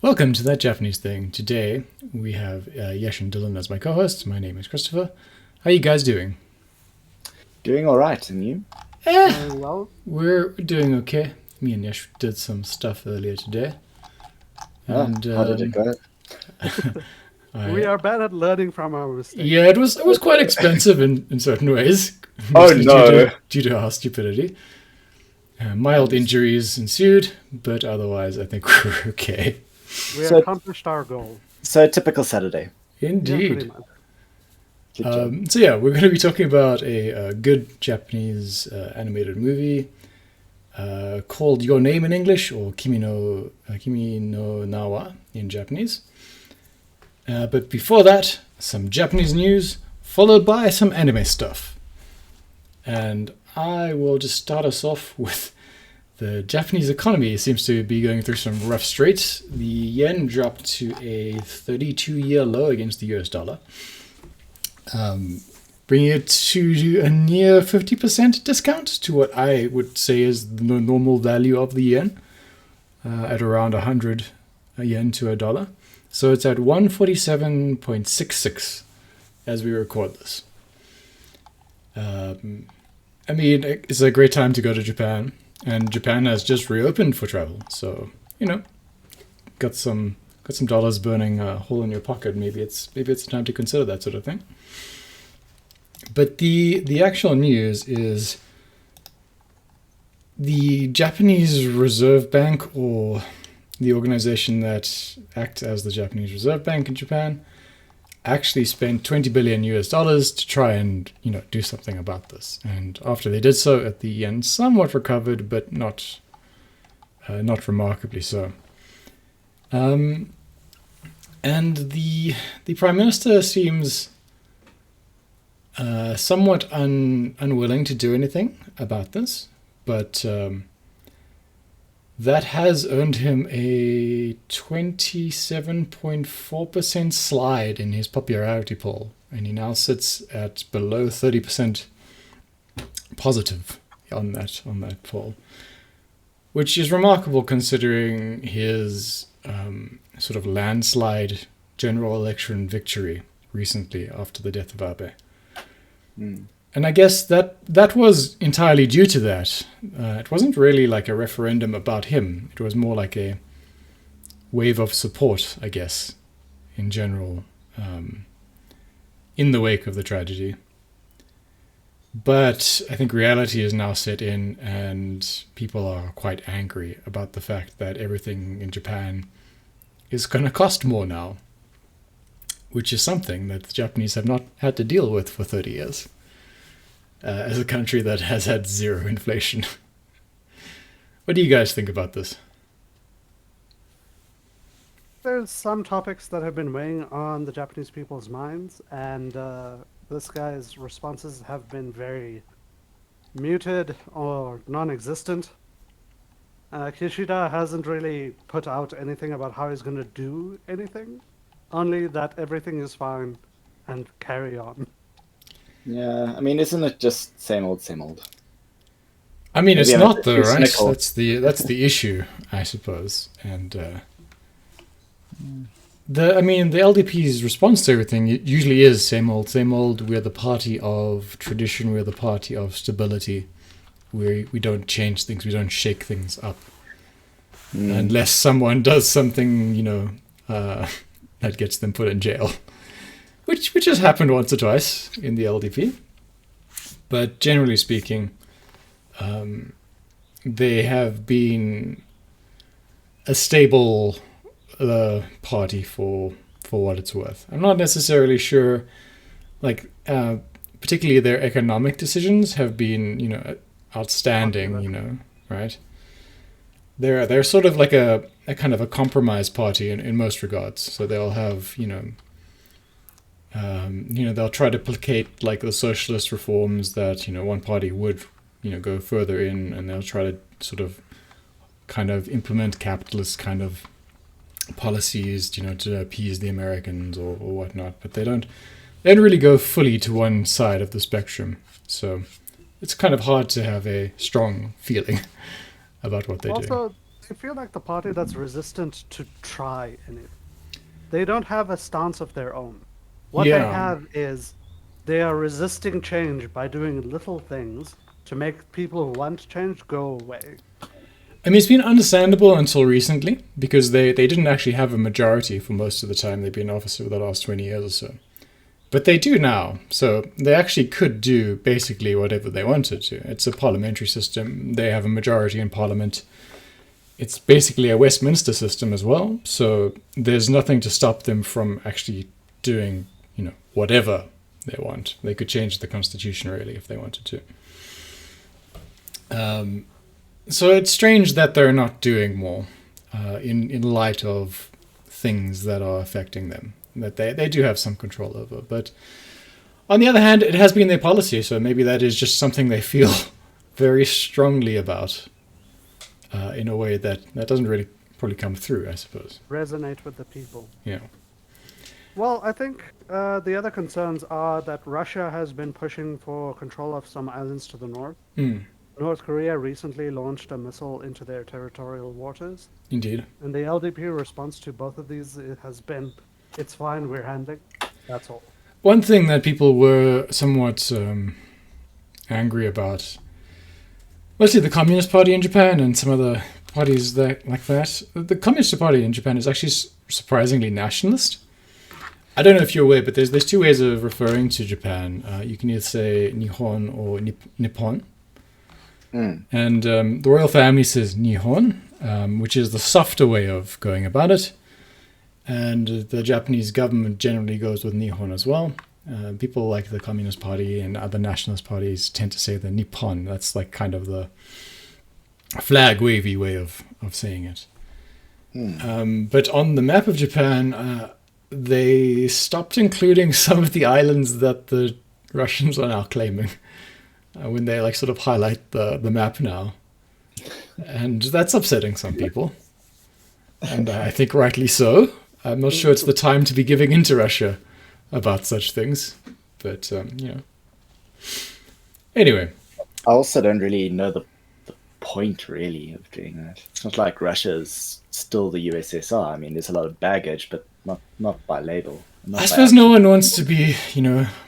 Welcome to That Japanese Thing. Today we have Yesh and Dylan as my co-hosts. My name is Christopher. How are you guys doing? Doing all right, and you? Eh, Very well. we're doing okay. Me and Yesh did some stuff earlier today. And How did it go? We are bad at learning from our mistakes. yeah, it was quite expensive in certain ways. Oh Mostly no! due to our stupidity. Mild injuries ensued, but otherwise I think we're okay. We So- accomplished our goal. So a typical Saturday. Yeah, Indeed. pretty much. Good job. So yeah, we're going to be talking about a good Japanese animated movie called Your Name in English, or Kimi no Na Wa in Japanese. But before that, some Japanese news, followed by some anime stuff. And I will just start us off with the Japanese economy seems to be going through some rough straits. The yen dropped to a 32-year low against the US dollar, bringing it to a near 50% discount to what I would say is the normal value of the yen, at around 100 yen to a dollar. So it's at 147.66 as we record this. I mean, it's a great time to go to Japan, and Japan has just reopened for travel. So, got some dollars burning a hole in your pocket. Maybe it's time to consider that sort of thing. But the actual news is the Japanese Reserve Bank, or the organization that acts as the Japanese Reserve Bank in Japan, actually spent $20 billion to try and do something about this. And after they did so, at the yen somewhat recovered, but not remarkably so. And the prime minister seems somewhat unwilling to do anything about this, but that has earned him a 27.4% slide in his popularity poll, and he now sits at below 30% positive on that poll, which is remarkable considering his sort of landslide general election victory recently after the death of Abe. And I guess that was entirely due to that. It wasn't really like a referendum about him. It was more like a wave of support, I guess, in general, in the wake of the tragedy. But I think reality is now set in, and people are quite angry about the fact that everything in Japan is going to cost more now, which is something that the Japanese have not had to deal with for 30 years. As a country that has had zero inflation. What do you guys think about this? There's some topics that have been weighing on the Japanese people's minds, and this guy's responses have been very muted or non-existent. Kishida hasn't really put out anything about how he's going to do anything, only that everything is fine and carry on. Yeah, I mean, isn't it just same old, same old? I mean, it's Maybe I'm not a bit though, too right? cynical. That's the issue, I suppose. And the LDP's response to everything usually is same old, same old. We're the party of tradition. We're the party of stability. We don't change things. We don't shake things up unless someone does something, that gets them put in jail. Which has happened once or twice in the LDP. But generally speaking, they have been a stable party for what it's worth. I'm not necessarily sure, particularly their economic decisions have been, outstanding, right? They're sort of like a kind of a compromise party in most regards. So they'll have, they'll try to placate like the socialist reforms that one party would go further in, and they'll try to sort of kind of implement capitalist kind of policies to appease the Americans or whatnot, but they don't really go fully to one side of the spectrum. So it's kind of hard to have a strong feeling about what they do. Also, I feel like the party that's resistant to try anything. They don't have a stance of their own. What they Yeah. have is they are resisting change by doing little things to make people who want change go away. I mean, it's been understandable until recently because they didn't actually have a majority for most of the time they've been in office over the last 20 years or so. But they do now, so they actually could do basically whatever they wanted to. It's a parliamentary system. They have a majority in parliament. It's basically a Westminster system as well, so there's nothing to stop them from actually doing, whatever they want. They could change the constitution really if they wanted to. So it's strange that they're not doing more in light of things that are affecting them, that they do have some control over. But on the other hand, it has been their policy, so maybe that is just something they feel very strongly about in a way that doesn't really probably come through, I suppose. Resonate with the people. Yeah. Well, I think the other concerns are that Russia has been pushing for control of some islands to the north. Mm, North Korea recently launched a missile into their territorial waters, indeed. and the LDP response to both of these has been, "It's fine, we're handling." That's all. One thing that people were somewhat angry about, mostly the Communist Party in Japan and some other parties like that. The Communist Party in Japan is actually surprisingly nationalist. I don't know if you're aware, but there's two ways of referring to Japan. You can either say Nihon or Nippon. And the royal family says Nihon, which is the softer way of going about it. And the Japanese government generally goes with Nihon as well. People like the Communist Party and other nationalist parties tend to say the Nippon. That's like kind of the flag wavy way of saying it. But on the map of Japan, they stopped including some of the islands that the Russians are now claiming when they sort of highlight the map now. And that's upsetting some people. And I think rightly so. I'm not sure it's the time to be giving in to Russia about such things. But, Anyway. I also don't really know the point, really, of doing that. It's not like Russia's still the USSR. I mean, there's a lot of baggage, but not by label. Not I by suppose action. no one wants to be,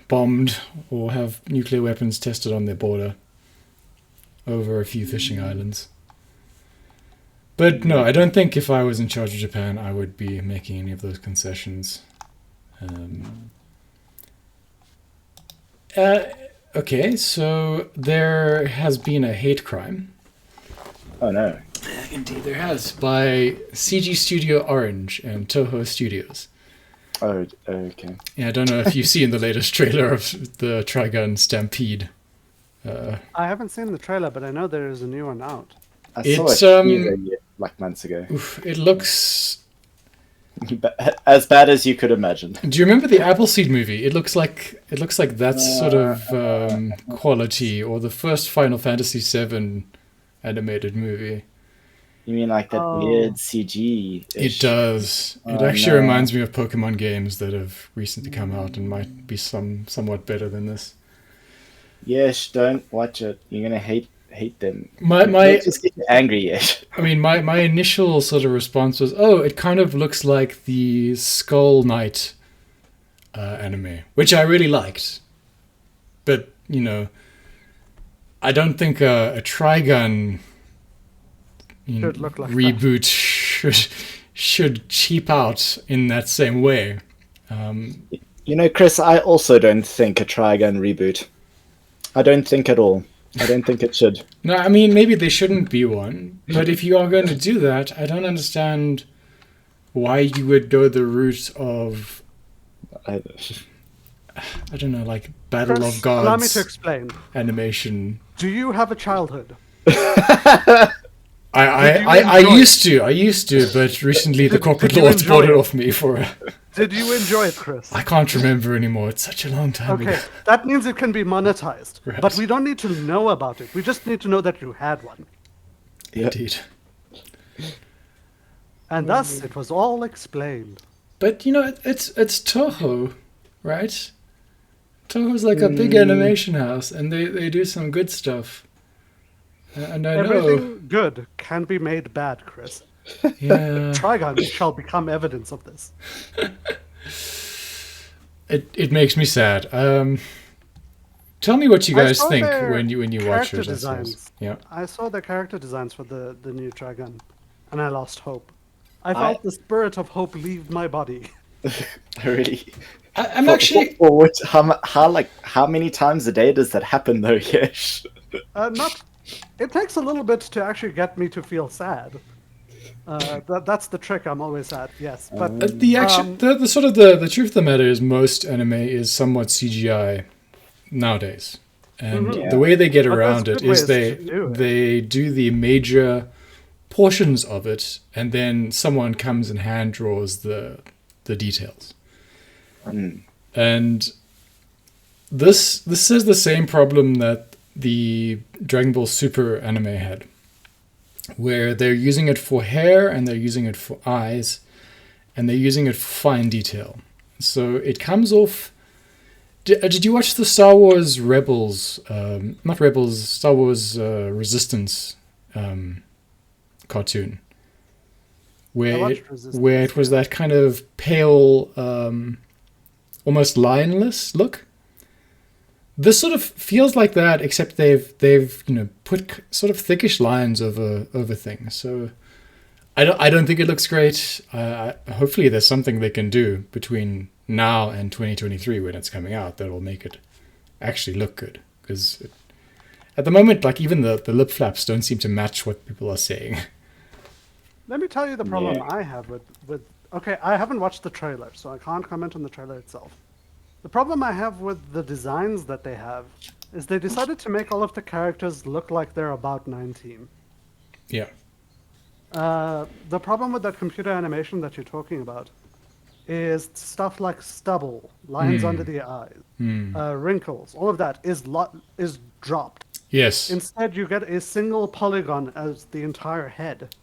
bombed or have nuclear weapons tested on their border over a few fishing islands. But no, I don't think if I was in charge of Japan, I would be making any of those concessions. Okay, so there has been a hate crime. Oh no. Indeed, there has, by CG Studio Orange and Toho Studios. Oh, okay. Yeah, I don't know if you've seen the latest trailer of the Trigun Stampede. I haven't seen the trailer, but I know there is a new one out. I It's, saw a teaser like months ago. Oof, it looks... As bad as you could imagine. Do you remember the Appleseed movie? It looks like that sort of quality, or the first Final Fantasy VII animated movie. You mean like that weird CG? It does. It actually reminds me of Pokemon games that have recently come out and might be somewhat better than this. Yes, don't watch it. You're gonna hate them. My Don't just get angry yet. I mean, my initial sort of response was, oh, it kind of looks like the Skull Knight anime, which I really liked. But, I don't think a Trigun Should look like reboot should cheap out in that same way. Chris, I also don't think a Trigun reboot. I don't think at all. I don't think it should. No, I mean, maybe there shouldn't be one, but if you are going to do that, I don't understand why you would go the route of, I don't know, like Battle Chris, of Gods allow me to explain. animation. Do you have a childhood? I used to, but recently the corporate did you lords enjoy bought it it? off me for Did you enjoy it, Chris? I can't remember anymore. It's such a long time Okay, ago. that means it can be monetized. Right. But we don't need to know about it. We just need to know that you had one. Indeed. And thus, it was all explained. But, it's Toho, right? Toho's like a big animation house, and they do some good stuff. And I know, Everything good can be made bad, Chris. yeah, Trigon shall become evidence of this. it makes me sad. Tell me what you I guys saw think their when you watch character it. designs. Yeah. I saw the character designs for the new Trigon, and I lost hope. I I- felt the spirit of hope leave my body. Really. I'm actually. How many times a day does that happen though, Yesh? Not. It takes a little bit to actually get me to feel sad. That's the trick I'm always at. Yes, but The action, the sort of the truth of the matter is most anime is somewhat CGI nowadays, and Mhm. the way they get But there's around it good is ways they to do it. they do the major portions of it, and then someone comes and hand draws the details. Mm. And this is the same problem that the Dragon Ball Super anime had, where they're using it for hair and they're using it for eyes and they're using it for fine detail. So it comes off. Did you watch the Star Wars Rebels? Not Rebels, Star Wars Resistance cartoon, where watched it, Resistance, where it was that kind of pale, almost lionless look. This sort of feels like that, except they've put sort of thickish lines over things. So I don't think it looks great. Hopefully there's something they can do between now and 2023 when it's coming out that will make it actually look good. Because at the moment, like even the lip flaps don't seem to match what people are saying. let me tell you the problem Yeah. I have with. Okay, I haven't watched the trailer, so I can't comment on the trailer itself. The problem I have with the designs that they have is they decided to make all of the characters look like they're about 19. Yeah. The problem with that computer animation that you're talking about is stuff like stubble, lines under the eyes, wrinkles, all of that is dropped. Yes. Instead, you get a single polygon as the entire head,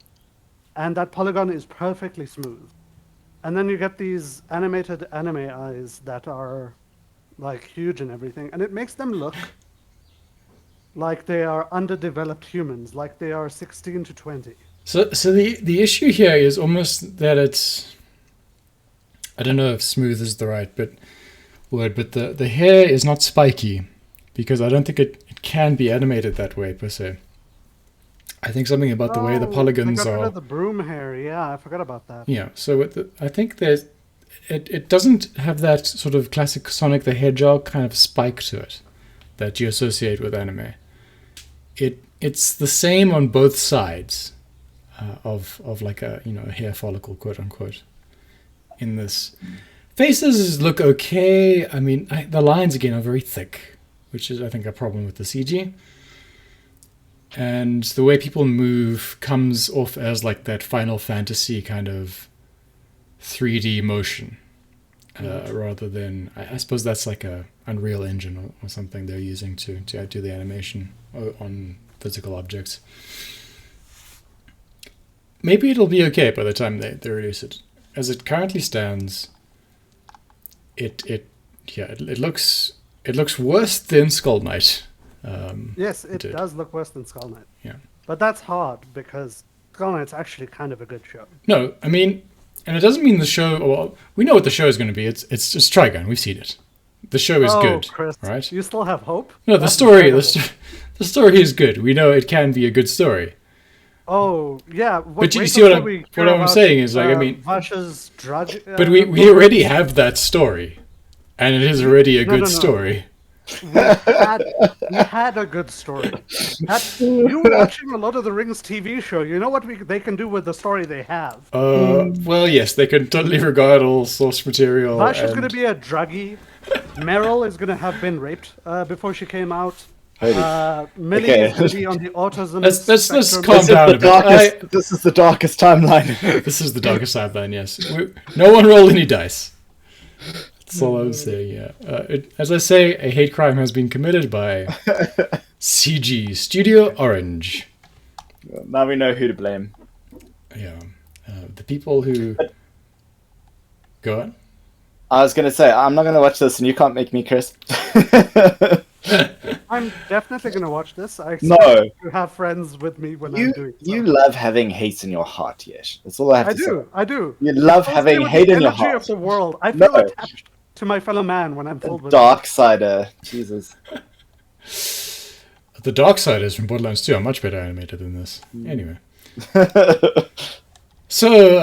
and that polygon is perfectly smooth. And then you get these animated anime eyes that are like huge and everything, and it makes them look like they are underdeveloped humans, like they are 16 to 20. So the issue here is almost that it's, I don't know if smooth is the right word, but the hair is not spiky, because I don't think it can be animated that way per se. I think something about the way the polygons they got rid are. of the broom hair. Yeah, I forgot about that. Yeah, so I think it doesn't have that sort of classic Sonic the Hedgehog kind of spike to it that you associate with anime. It's the same on both sides of like a a hair follicle, quote unquote. In this, faces look okay. I mean, the lines again are very thick, which is I think a problem with the CG. And the way people move comes off as like that Final Fantasy kind of 3D motion, rather than I suppose that's like a Unreal Engine or something they're using to do the animation on physical objects. Maybe it'll be okay by the time they release it. As it currently stands, it looks worse than Skull Knight. Yes, it did. does look worse than Skull Knight. Yeah. But that's hard because Skull Knight's actually kind of a good show. No, I mean, and it doesn't mean the show. Well, we know what the show is going to be. It's just Trigun. We've seen it. The show is good, Chris, right? you still have hope? No, the That's story. incredible. The story is good. We know it can be a good story. Oh, yeah. But you see what I'm saying is, like, I mean, Vash's drug. But we already have that story, and it is already a good no. story. We had a good story. You watching a Lord of the Rings TV show, you know what they can do with the story they have. Well, yes, they can totally regard all source material. Vash is and- going to be a druggie. Meryl is going to have been raped before she came out. Holy. Millie Okay. is going to be on the autism Let's spectrum. calm down a bit. This is the darkest timeline. This is the darkest timeline, yes. No one roll any dice. That's all I'm saying, yeah. As I say, a hate crime has been committed by CG Studio Orange. Now we know who to blame. Yeah. The people who... Go on. I was gonna say I'm not gonna watch this, and you can't make me, Chris. I'm definitely going to watch this. I No. expect to have friends with me when I'm doing so. You love having hate in your heart, yes. That's all I have to say. I do. You love It fills having me with hate the in your energy heart. of the world. I No. feel attached to my fellow man when I'm filled with Darksider. Jesus. The Darksiders from Borderlands 2 are much better animated than this. Anyway. So,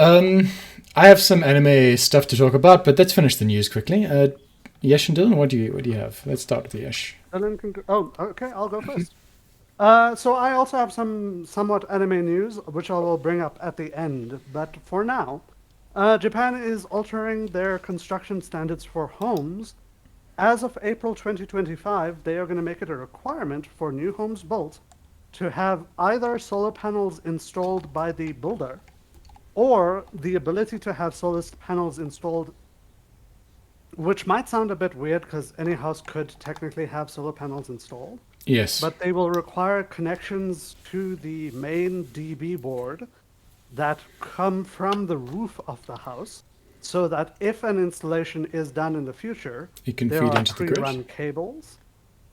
I have some anime stuff to talk about, but let's finish the news quickly. Yesh and Dylan, what do you have? Let's start with Yesh. Dylan can go. Oh, okay, I'll go first. So I also have some somewhat anime news, which I will bring up at the end. But for now, Japan is altering their construction standards for homes. As of April 2025, they are going to make it a requirement for new homes built to have either solar panels installed by the builder or the ability to have solar panels installed, which might sound a bit weird because any house could technically have solar panels installed. Yes. But they will require connections to the main DB board that come from the roof of the house, so that if an installation is done in the future, It can there feed are into the grid. pre-run cables,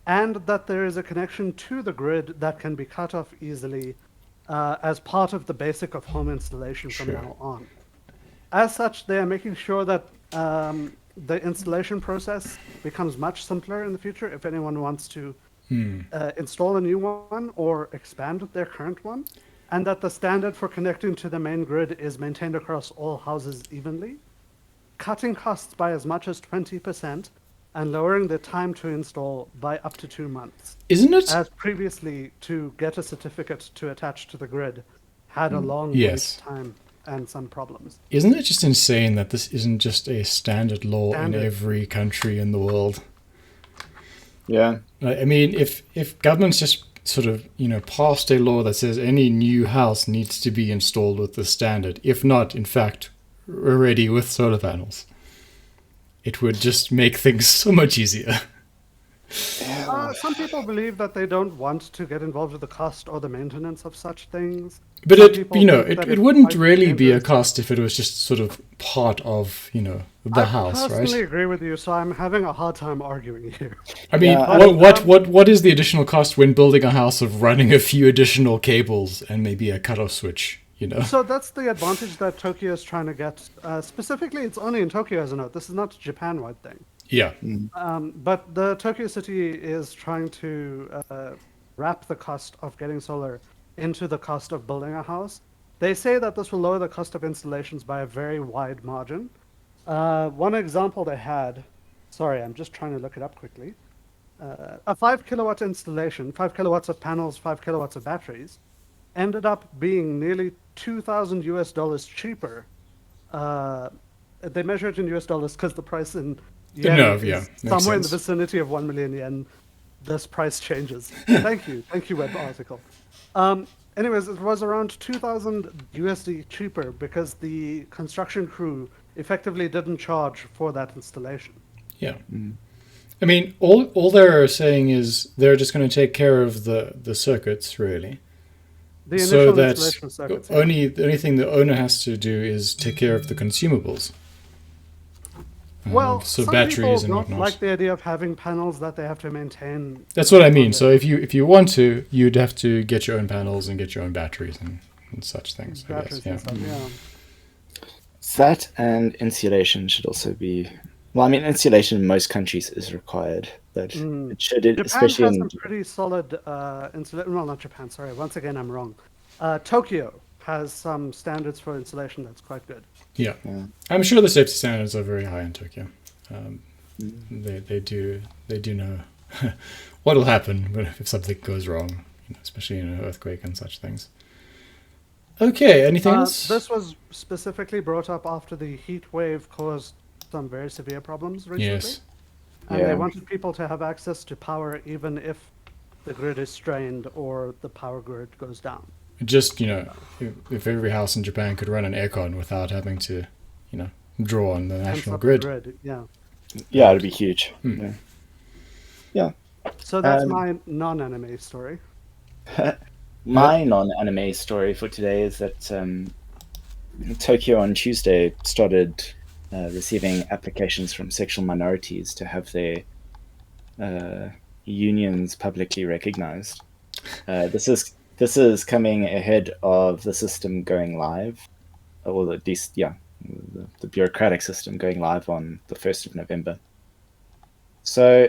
and that there is a connection to the grid that can be cut off easily as part of the basic of home installation from Sure. now on. As such, they are making sure that the installation process becomes much simpler in the future if anyone wants to install a new one or expand their current one, and that the standard for connecting to the main grid is maintained across all houses evenly, cutting costs by as much as 20% and lowering the time to install by up to 2 months. Isn't it? As previously, to get a certificate to attach to the grid had a long Yes. wait time and some problems. Isn't it just insane that this isn't just a standard law Standard. in every country in the world? Yeah. I mean, if governments just sort of, passed a law that says any new house needs to be installed with this standard, if not, in fact, already with solar panels, it would just make things so much easier. Some people believe that they don't want to get involved with the cost or the maintenance of such things. But Some it, people think that it wouldn't might be really be a dangerous. cost if it was just sort of part of, the I house, personally right? agree with you, so I'm having a hard time arguing here. I mean, Yeah, what is the additional cost when building a house of running a few additional cables and maybe a cutoff switch? So that's the advantage that Tokyo is trying to get. Specifically, it's only in Tokyo as a note. This is not a Japan-wide thing. Yeah. But the Tokyo city is trying to wrap the cost of getting solar into the cost of building a house. They say that this will lower the cost of installations by a very wide margin. One example they had, sorry, I'm just trying to look it up quickly. A 5 kilowatt installation, 5 kilowatts of panels, 5 kilowatts of batteries, ended up being nearly $2,000 cheaper. They measure it in US dollars because the price in yen No, is yeah, makes somewhere in the sense. vicinity of 1 million yen. This price changes. Thank you, web article. Anyways, it was around 2,000 USD cheaper because the construction crew effectively didn't charge for that installation. Yeah. I mean, all they're saying is they're just going to take care of the circuits, really. The So initial that installation of circuits. the only thing the owner has to do is take care of the consumables. Well, so some batteries people and don't whatnot. like the idea of having panels that they have to maintain. That's what I mean. on So if you want to, you'd have to get your own panels and get your own batteries and such things. I batteries guess. and Yeah. stuff, yeah. That and insulation should also be. Well, I mean, insulation in most countries is required, but it should, Japan especially has in. some pretty solid insulation. Well, not Japan. Sorry. Once again, I'm wrong. Tokyo has some standards for insulation that's quite good. Yeah. I'm sure the safety standards are very high in Tokyo. They do know what will happen if something goes wrong, especially in an earthquake and such things. Okay, anything else? This was specifically brought up after the heat wave caused some very severe problems recently. Yes. And Yeah. they wanted people to have access to power even if the grid is strained or the power grid goes down. Just, if every house in Japan could run an aircon without having to, draw on the Hence national up the grid. Yeah. Yeah, it'd be huge. Yeah. So that's Um, my non-anime story. My non-anime story for today is that Tokyo on Tuesday started receiving applications from sexual minorities to have their, unions publicly recognized. This is coming ahead of the system going live, or at least, yeah, the bureaucratic system going live on the 1st of November. So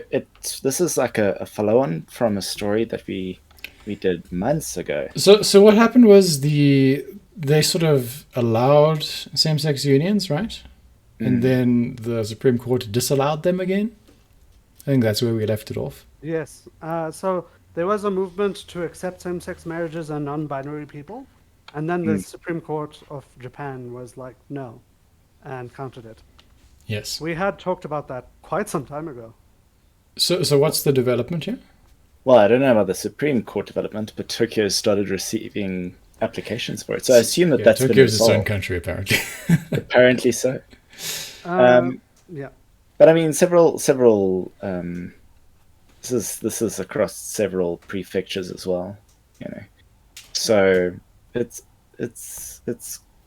this is like a follow-on from a story that we did months ago. So what happened was they sort of allowed same-sex unions, right? And then the Supreme Court disallowed them again. I think that's where we left it off. Yes. So there was a movement to accept same-sex marriages and non-binary people, and then the Supreme Court of Japan was like, no, and countered it. Yes. We had talked about that quite some time ago. So what's the development here? Well, I don't know about the Supreme Court development, but Tokyo started receiving applications for it. So I assume that's been Tokyo's its own resolved. country, apparently. Apparently so. Yeah. But I mean, several. This is across several prefectures as well, you know. So it's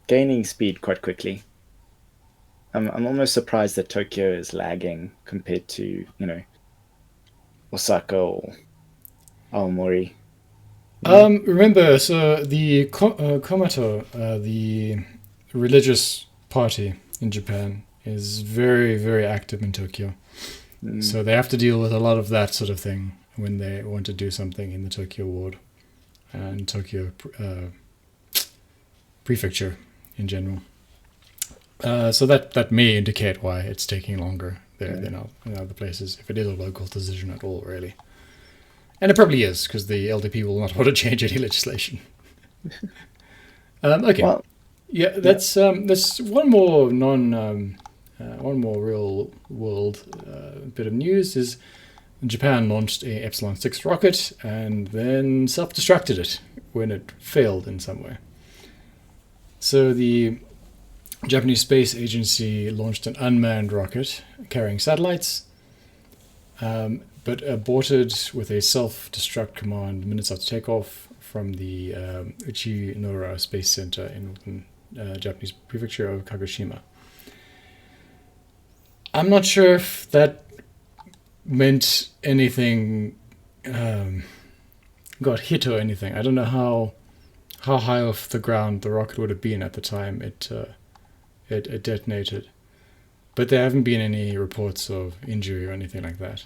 gaining speed quite quickly. I'm almost surprised that Tokyo is lagging compared to, you know, Osaka or Aomori. Remember, so the Komato, the religious party in Japan, is very, very active in Tokyo. So they have to deal with a lot of that sort of thing when they want to do something in the Tokyo ward and Tokyo prefecture in general. So that may indicate why it's taking longer there than in other places, if it is a local decision at all, really. And it probably is, because the LDP will not want to change any legislation. Okay. Well, that's one more one more real world bit of news is Japan launched a Epsilon 6 rocket and then self-destructed it when it failed in some way. So the Japanese Space Agency launched an unmanned rocket carrying satellites, but aborted with a self-destruct command minutes after takeoff from the Uchinora Space Center in northern Japanese prefecture of Kagoshima. I'm not sure if that meant anything, got hit or anything. I don't know how high off the ground the rocket would have been at the time it detonated. But there haven't been any reports of injury or anything like that.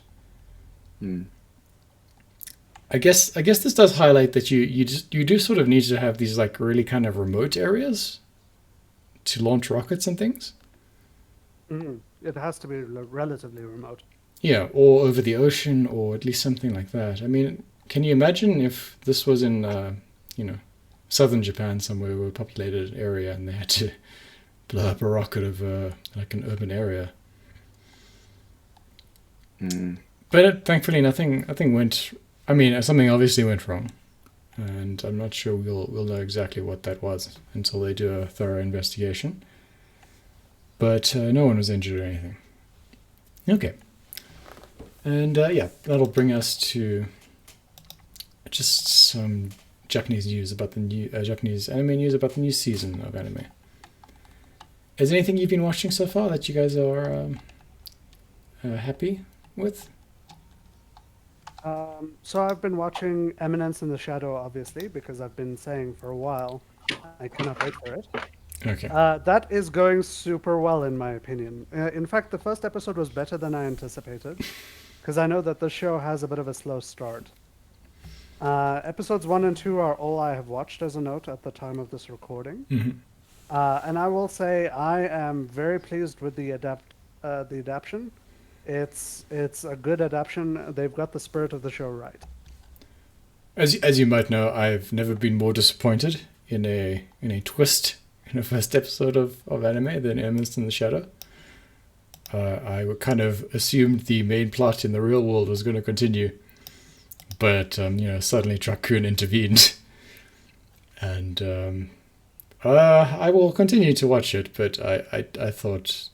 I guess this does highlight that you do sort of need to have these like really kind of remote areas to launch rockets and things. It has to be relatively remote. Yeah, or over the ocean, or at least something like that. I mean, can you imagine if this was in southern Japan somewhere, a populated area, and they had to blow up a rocket of like an urban area? But thankfully, nothing went. I mean, something obviously went wrong, and I'm not sure we'll know exactly what that was until they do a thorough investigation. But no one was injured or anything. Okay, and that'll bring us to just some Japanese news about the new Japanese anime news about the new season of anime. Is there anything you've been watching so far that you guys are happy with? So I've been watching Eminence in the Shadow, obviously, because I've been saying for a while I cannot wait for it. Okay. That is going super well, in my opinion. In fact, the first episode was better than I anticipated, because I know that the show has a bit of a slow start. Episodes 1 and 2 are all I have watched, as a note, at the time of this recording. And I will say I am very pleased with the adaptation. It's a good adaptation. They've got the spirit of the show right. As you might know, I've never been more disappointed in a twist in the first episode of anime than Eminence in the Shadow. I kind of assumed the main plot in the real world was going to continue, but suddenly Truck-kun intervened, and I will continue to watch it. But I thought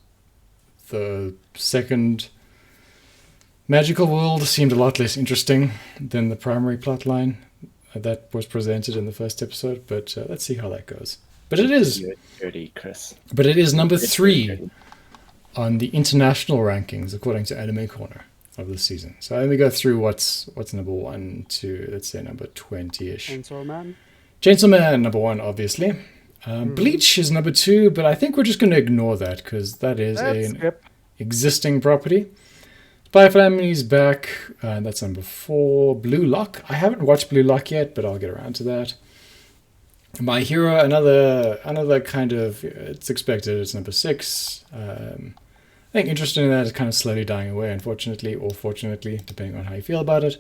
the second magical world seemed a lot less interesting than the primary plot line that was presented in the first episode. But let's see how that goes. But it is dirty, Chris. But it is number 3 on the international rankings according to Anime Corner. of the season. So let me go through what's number 1 to, let's say, number 20-ish. Chainsaw Man. Chainsaw Man, number 1, obviously. Bleach is number 2, but I think we're just going to ignore that because that is an Skip. existing property. Spy Family's back, that's number 4. Blue Lock. I haven't watched Blue Lock yet, but I'll get around to that. My Hero, another kind of, it's expected, it's number 6. I think interesting in that is kind of slowly dying away, unfortunately, or fortunately, depending on how you feel about it.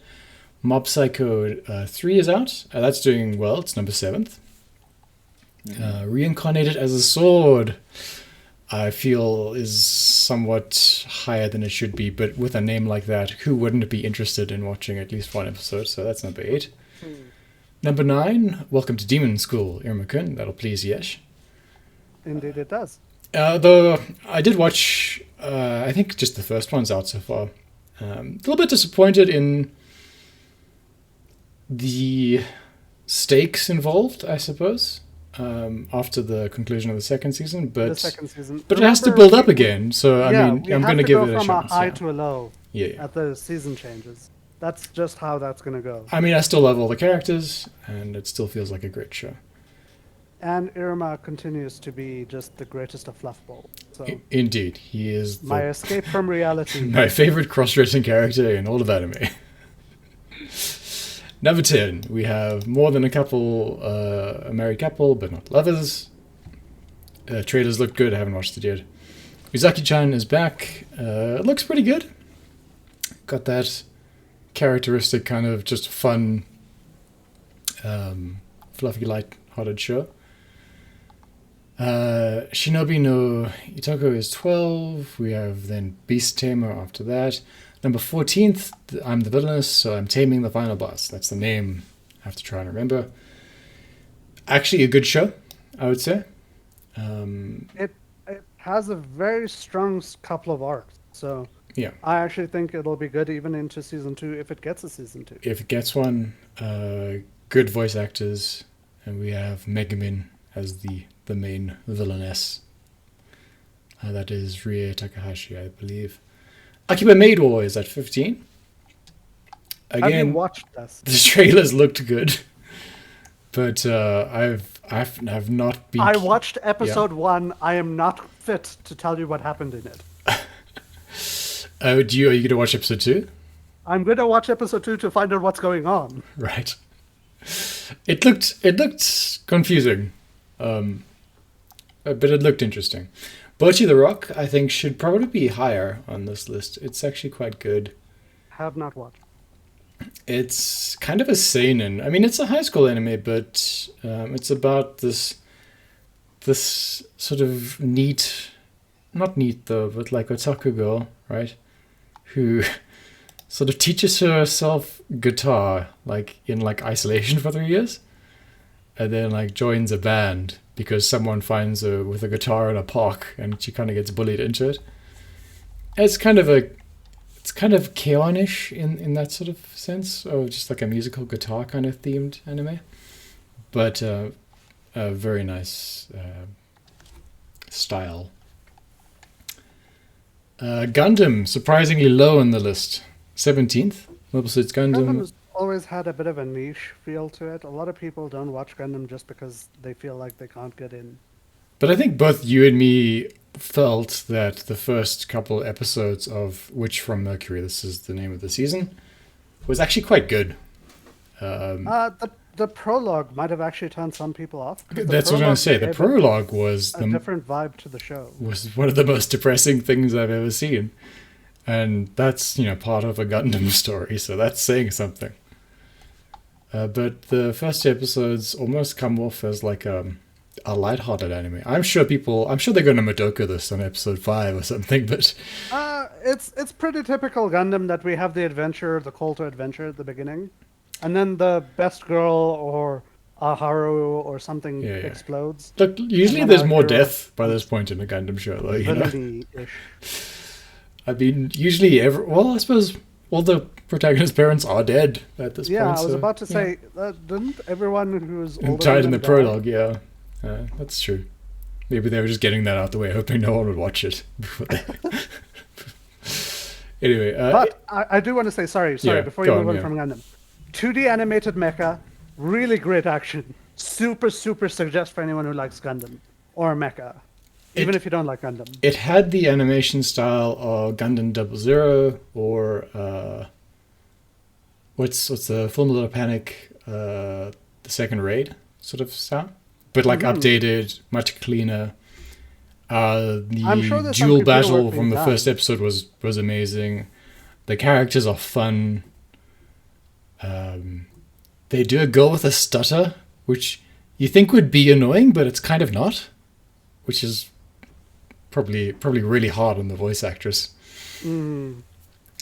Mob Psycho 3 is out. That's doing well. It's number 7th. Reincarnated as a Sword, I feel, is somewhat higher than it should be, but with a name like that, who wouldn't be interested in watching at least one episode? So that's number 8. Number 9, Welcome to Demon School, Irma-kun. That'll please Yesh. Indeed, it does. Though I did watch, I think just the first one's out so far. A little bit disappointed in the stakes involved, I suppose, after the conclusion of the second season. But it has to build up again. So I mean, I'm going to give it a chance. From a high to a low. Yeah. At the season changes. That's just how that's going to go. I mean, I still love all the characters, and it still feels like a great show. And Irma continues to be just the greatest of fluffball. So Indeed, he is my escape from reality. My favorite cross-dressing character in all of anime. Number 10, we have More Than a Couple, a married couple, but not lovers. Trailers look good, I haven't watched it yet. Mizaki-chan is back. It looks pretty good. Got that characteristic kind of just fun, fluffy, light-hearted show. Shinobi no Itoko is 12. We have then Beast Tamer after that. Number 14th, I'm the Villainous, so I'm Taming the Final Boss. That's the name I have to try and remember. Actually, a good show, I would say. It has a very strong couple of arcs, so yeah, I actually think it'll be good even into season 2 if it gets a season 2. If it gets one, good voice actors, and we have Megumin as the main villainess. That is Rie Takahashi, I believe. Akiba Maid War is at 15. Again, have you watched this? The trailers looked good, but I've not been. I watched episode 1. I am not fit to tell you what happened in it. Are you going to watch episode 2? I'm going to watch episode 2 to find out what's going on. Right. It looked confusing, but it looked interesting. Bocchi the Rock, I think, should probably be higher on this list. It's actually quite good. Have not watched. It's kind of a seinen. I mean, it's a high school anime, but it's about this sort of not neat though, but like otaku girl, right? Who sort of teaches herself guitar, like in like isolation for 3 years, and then like joins a band because someone finds her with a guitar in a park, and she kind of gets bullied into it. It's kind of K-On!-ish in that sort of sense, or just like a musical guitar kind of themed anime, but a very nice style. Gundam, surprisingly low on the list, 17th. Mobile Suits Gundam. Gundam has always had a bit of a niche feel to it. A lot of people don't watch Gundam just because they feel like they can't get in. But I think both you and me felt that the first couple episodes of Witch from Mercury, this is the name of the season, was actually quite good. The prologue might have actually turned some people off. That's what I was going to say. The prologue was a different vibe to the show. Was one of the most depressing things I've ever seen. And that's, part of a Gundam story, so that's saying something. But the first 2 episodes almost come off as like a lighthearted anime. I'm sure they're going to Madoka this on episode 5 or something, but it's pretty typical Gundam that we have the call to adventure at the beginning, and then the best girl or a Haru or something explodes. Look, usually there's more death by this point in a Gundam show, though. I mean, usually I suppose all the protagonist parents are dead at this point. Yeah, I was about to say, didn't everyone who was older died in the prologue? Yeah, that's true. Maybe they were just getting that out the way, hoping no one would watch it before they. Anyway, But I do want to say, sorry, Yeah, before you go move on, on yeah. from Gundam. 2D animated mecha, really great action. Super, super suggest for anyone who likes Gundam or mecha, even It- if you don't like Gundam. it had the animation style of Gundam 00 or what's the Full Metal Panic, the second raid sort of style, but like updated, much cleaner. I'm sure The there's some dual computer battle work being from the done. first episode was amazing. The characters are fun. They do a girl with a stutter, which you think would be annoying, but it's kind of not, which is probably really hard on the voice actress.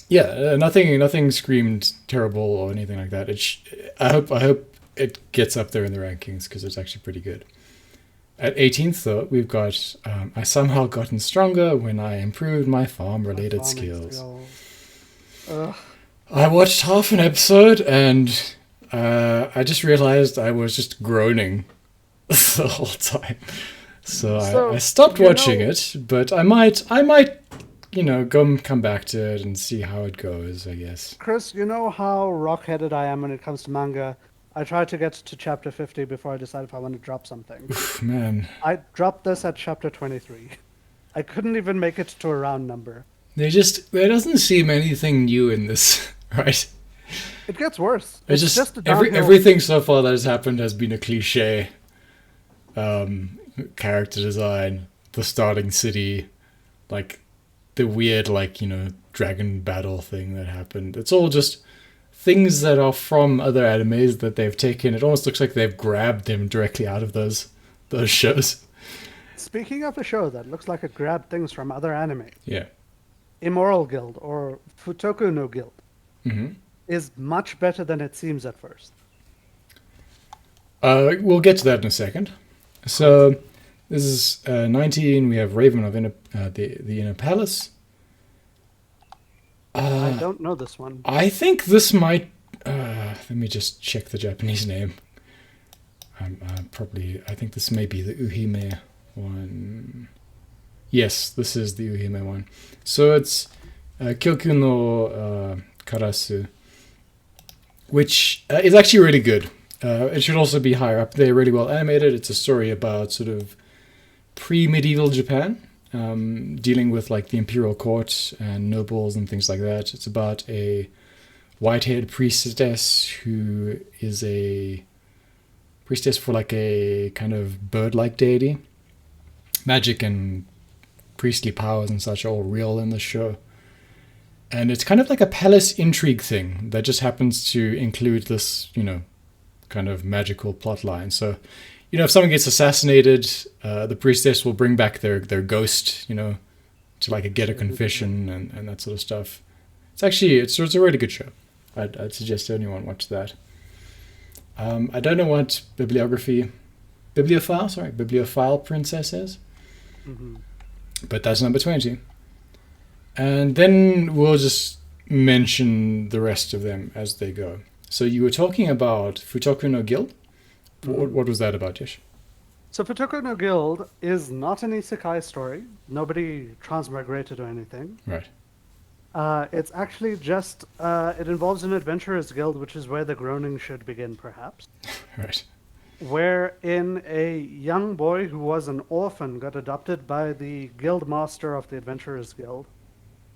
Yeah, nothing screamed terrible or anything like that. I hope it gets up there in the rankings because it's actually pretty good. At 18th, though, we've got I somehow gotten stronger when I improved my farm-related Farming skills. Ugh. I watched half an episode and I just realized I was just groaning the whole time. So I stopped watching it, but I might come back to it and see how it goes, I guess. Chris, you know how rock-headed I am when it comes to manga? I try to get to chapter 50 before I decide if I want to drop something. Man, I dropped this at chapter 23. I couldn't even make it to a round number. there doesn't seem anything new in this, right? It gets worse. It's It's just just a downhill. everything so far that has happened has been a cliche. Character design, the starting city, like the weird dragon battle thing that happened. It's all just things that are from other animes that they've taken. It almost looks like they've grabbed them directly out of those shows. Speaking of a show that looks like it grabbed things from other anime, Yeah. Immoral Guild, or Futoku no Guild, Mm-hmm. is much better than it seems at first. We'll get to that in a second. So this is 19. We have Raven of the Inner Palace. I don't know this one. I think this might. Let me just check the Japanese name. I think this may be the Uhime one. Yes, this is the Uhime one. So it's Kyokyu no Karasu, which is actually really good. It should also be higher up. They're really well animated. It's a story about sort of pre-medieval Japan, dealing with like the imperial court and nobles and things like that. It's about a white-haired priestess who is a priestess for like a kind of bird-like deity. Magic and priestly powers and such are all real in the show. And it's kind of like a palace intrigue thing that just happens to include this, kind of magical plot line. So, if someone gets assassinated, the priestess will bring back their ghost, to like get a confession and that sort of stuff. It's a really good show. I'd suggest anyone watch that. I don't know what bibliophile princess is, but that's number 20. And then we'll just mention the rest of them as they go. So you were talking about Futoku no Guild. What was that about, Josh? So Futoku no Guild is not an isekai story. Nobody transmigrated or anything. Right. It's actually just, it involves an adventurers guild, which is where the groaning should begin, perhaps. Right. Wherein a young boy who was an orphan got adopted by the guild master of the adventurers guild.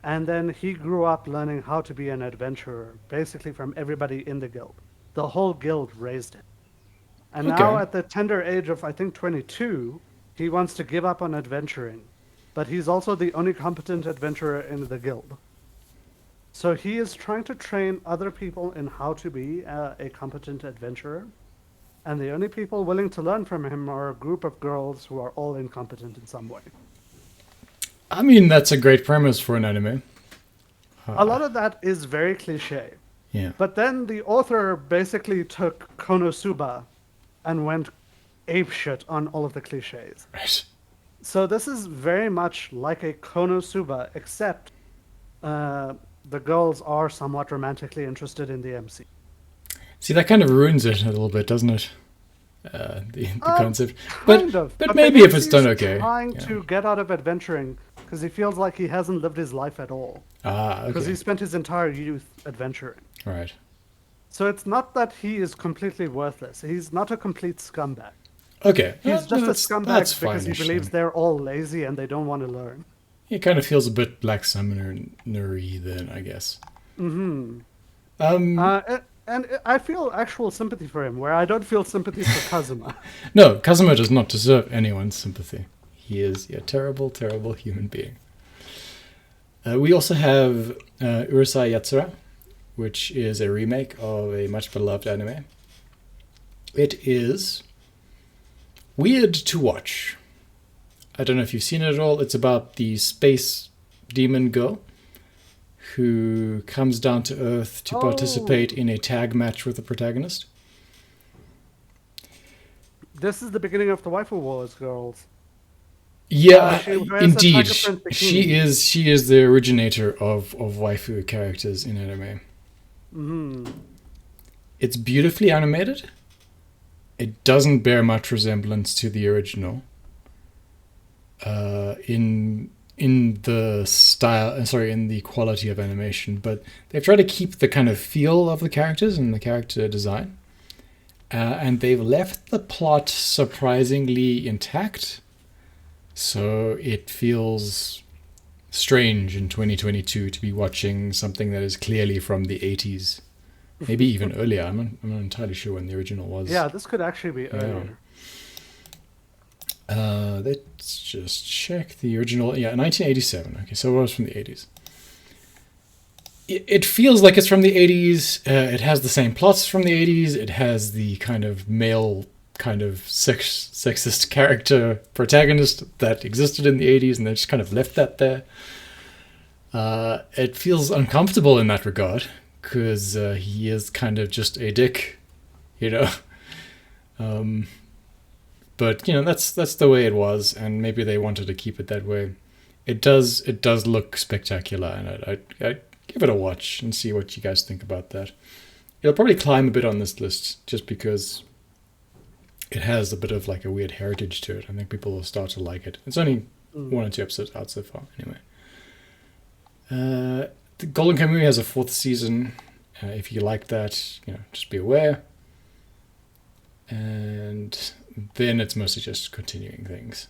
And then he grew up learning how to be an adventurer, basically from everybody in the guild. The whole guild raised him. And now Okay. at the tender age of, I think, 22, he wants to give up on adventuring. But he's also the only competent adventurer in the guild. So he is trying to train other people in how to be a competent adventurer. And the only people willing to learn from him are a group of girls who are all incompetent in some way. I mean, that's a great premise for an anime. A lot of that is very cliche. Yeah. But then the author basically took Konosuba and went apeshit on all of the cliches. Right. So this is very much like a Konosuba, except the girls are somewhat romantically interested in the MC. See, that kind of ruins it a little bit, doesn't it? The concept. Kind of. But the maybe if it's MC's done okay. trying yeah. to get out of adventuring because he feels like he hasn't lived his life at all. Ah, Because okay. he spent his entire youth adventuring. Right. So it's not that he is completely worthless. He's not a complete scumbag. Okay. He's just a that's scumbag because he fine-ish believes then. they're all lazy and they don't want to learn. He kind of feels a bit Black Summoner-y then, I guess. Mm-hmm. Um, And I feel actual sympathy for him, where I don't feel sympathy for Kazuma. no, Kazuma does not deserve anyone's sympathy. He is a terrible, terrible human being. We also have Urusei Yatsura, which is a remake of a much beloved anime. It is weird to watch. I don't know if you've seen it at all. It's about the space demon girl who comes down to Earth to participate in a tag match with the protagonist. This is the beginning of the Waifu Wars, girls. Yeah, She wears a indeed. tiger print bikini. She is the originator of waifu characters in anime. Mm-hmm. It's beautifully animated. It doesn't bear much resemblance to the original. In the style, sorry, in the quality of animation, but they've tried to keep the kind of feel of the characters and the character design, and they've left the plot surprisingly intact. So it feels strange in 2022 to be watching something that is clearly from the 80s, maybe even earlier. I'm not entirely sure when the original was. Yeah, this could actually be earlier. Let's just check the original. Yeah, 1987. Okay, so it was from the 80s. It feels like it's from the 80s. It has the same plots from the 80s. It has the kind of male, kind of sexist character protagonist that existed in the 80s, and they just kind of left that there. It feels uncomfortable in that regard, because he is kind of just a dick, you know? But that's the way it was, and maybe they wanted to keep it that way. It does look spectacular, and I'd give it a watch and see what you guys think about that. It'll probably climb a bit on this list just because it has a bit of like a weird heritage to it. I think people will start to like it. It's only 1 or 2 episodes out so far, anyway. The Golden Kamuy has a 4th season. If you like that, just be aware. And then it's mostly just continuing things.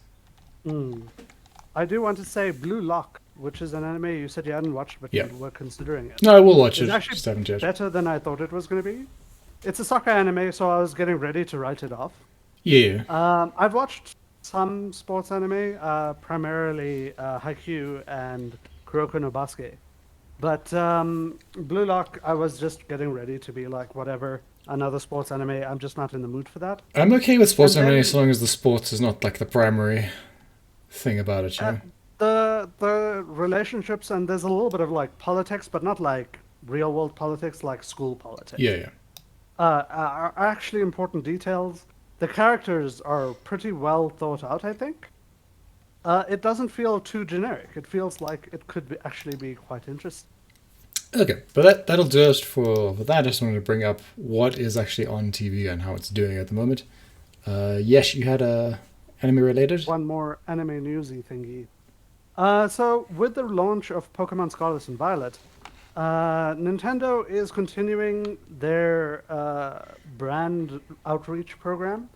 I do want to say Blue Lock, which is an anime you said you hadn't watched, but Yeah. you were considering it. No, I will watch It's it. actually Just haven't yet. better than I thought it was going to be. It's a soccer anime, so I was getting ready to write it off. Yeah. I've watched some sports anime, primarily Haikyuu and Kuroko no Basket. But Blue Lock, I was just getting ready to be like, whatever, another sports anime. I'm just not in the mood for that. I'm okay with sports And anime then- as long as the sports is not like the primary thing about it, The relationships, and there's a little bit of like politics, but not like real world politics, like school politics. Yeah. Are actually important details. The characters are pretty well thought out, I think. It doesn't feel too generic. It feels like it could actually be quite interesting. Okay, but that'll do us for that. I just wanted to bring up what is actually on TV and how it's doing at the moment. Yes, you had a anime related. One more anime newsy thingy. So with the launch of Pokemon Scarlet and Violet, Nintendo is continuing their brand outreach program,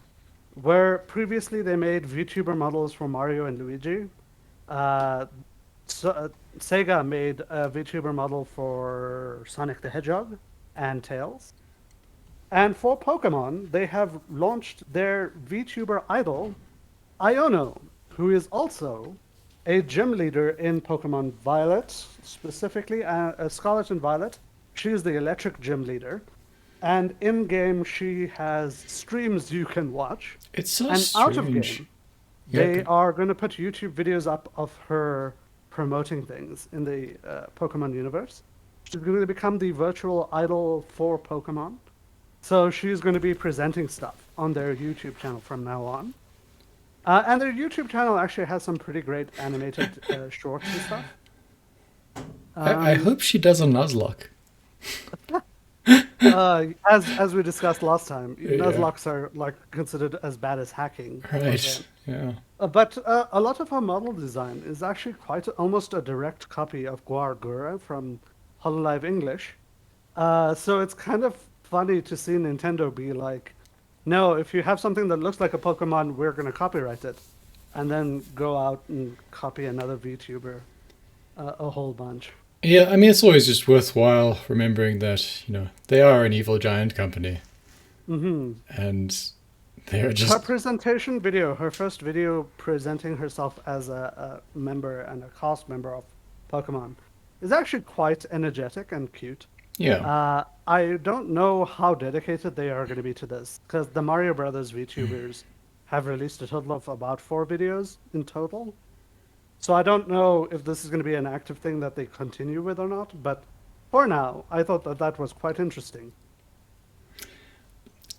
where previously they made VTuber models for Mario and Luigi. Sega made a VTuber model for Sonic the Hedgehog and Tails. And for Pokemon, they have launched their VTuber idol, Iono, who is also a gym leader in Pokemon Violet, specifically Scarlet and Violet. She is the electric gym leader. And in-game, she has streams you can watch. It's so And strange. out of game, Yeah, they okay. are going to put YouTube videos up of her promoting things in the Pokemon universe. She's going to become the virtual idol for Pokemon. So she's going to be presenting stuff on their YouTube channel from now on. And their YouTube channel actually has some pretty great animated shorts and stuff. I hope she does a Nuzlocke. As we discussed last time, Yeah. Nuzlocks are like considered as bad as hacking. for Right. them. Yeah. But a lot of her model design is actually quite almost a direct copy of Guar Gura from Hololive English. So it's kind of funny to see Nintendo be like, no, if you have something that looks like a Pokemon, we're going to copyright it. And then go out and copy another VTuber a whole bunch. Yeah, I mean, it's always just worthwhile remembering that, they are an evil giant company. Hmm. And they're Her just. presentation video, her first video presenting herself as a member and a cast member of Pokemon, is actually quite energetic and cute. Yeah. I don't know how dedicated they are going to be to this, because the Mario Brothers VTubers have released a total of about 4 videos in total. So I don't know if this is going to be an active thing that they continue with or not, but for now, I thought that that was quite interesting.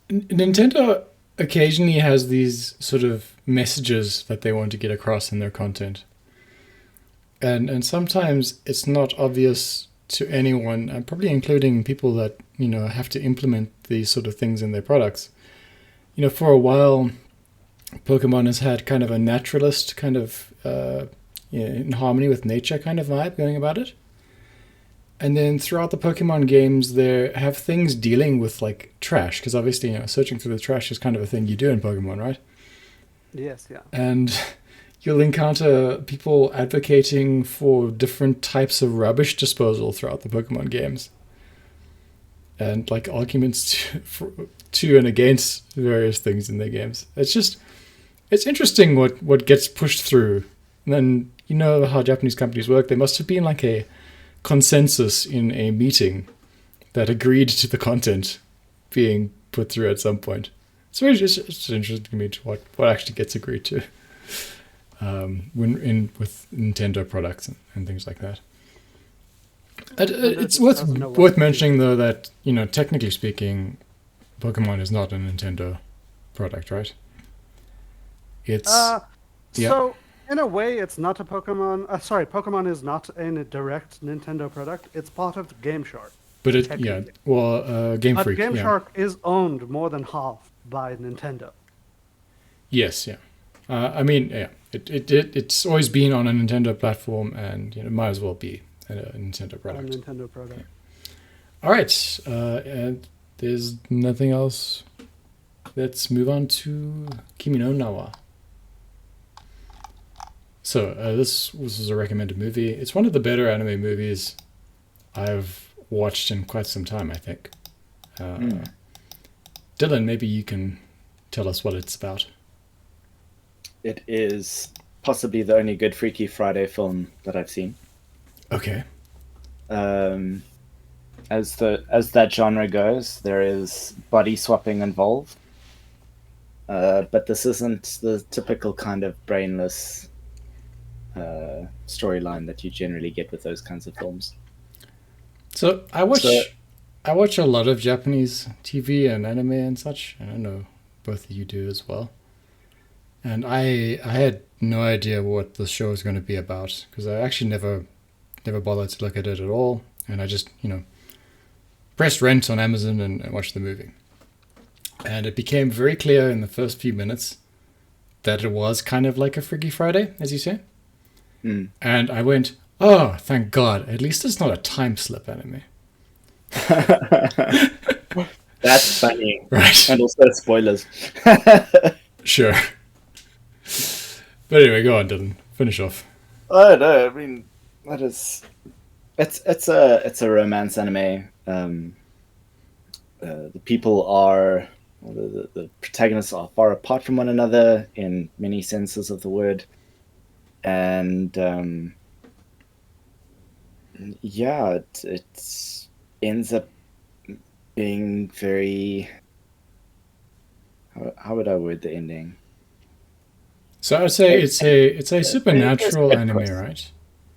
Nintendo occasionally has these sort of messages that they want to get across in their content. And sometimes it's not obvious to anyone, and probably including people that, have to implement these sort of things in their products. For a while, Pokemon has had kind of a naturalist kind of in harmony with nature kind of vibe going about it. And then throughout the Pokemon games, there have things dealing with like trash, because obviously, searching through the trash is kind of a thing you do in Pokemon, right? Yes, yeah. And you'll encounter people advocating for different types of rubbish disposal throughout the Pokemon games. And like arguments to and against various things in their games. It's interesting what gets pushed through. And then, how Japanese companies work. There must have been like a consensus in a meeting that agreed to the content being put through at some point. So it's interesting to me to what actually gets agreed to with Nintendo products and things like that. It's worth mentioning though that technically speaking, Pokemon is not a Nintendo product, right? It's So in a way, it's not a Pokemon. Pokemon is not a direct Nintendo product. It's part of Game Shark. But Game But Freak. Game Yeah. Shark is owned more than half by Nintendo. Yes, yeah. I mean, yeah. It's always been on a Nintendo platform, and it might as well be a Nintendo A product. Nintendo product. All right, and there's nothing else. Let's move on to Kimi No Na Wa. So this was a recommended movie. It's one of the better anime movies I've watched in quite some time, I think. Dylan, maybe you can tell us what it's about. It is possibly the only good Freaky Friday film that I've seen. Okay. As that genre goes, there is body swapping involved, but this isn't the typical kind of brainless storyline that you generally get with those kinds of films. So I watch a lot of Japanese TV and anime and such, and I know both of you do as well. And I had no idea what the show was going to be about, because I actually never bothered to look at it at all, and I just pressed rent on Amazon and watched the movie. And it became very clear in the first few minutes that it was kind of like a Freaky Friday, as you say. And I went, oh, thank God, at least it's not a time slip anime. That's funny. Right. And also spoilers. Sure. But anyway, go on, Dylan. Finish off. Oh no, I mean it's a romance anime. The people are the protagonists are far apart from one another in many senses of the word, and it ends up being very. How would I word the ending? So I'd say it's a supernatural anime, right?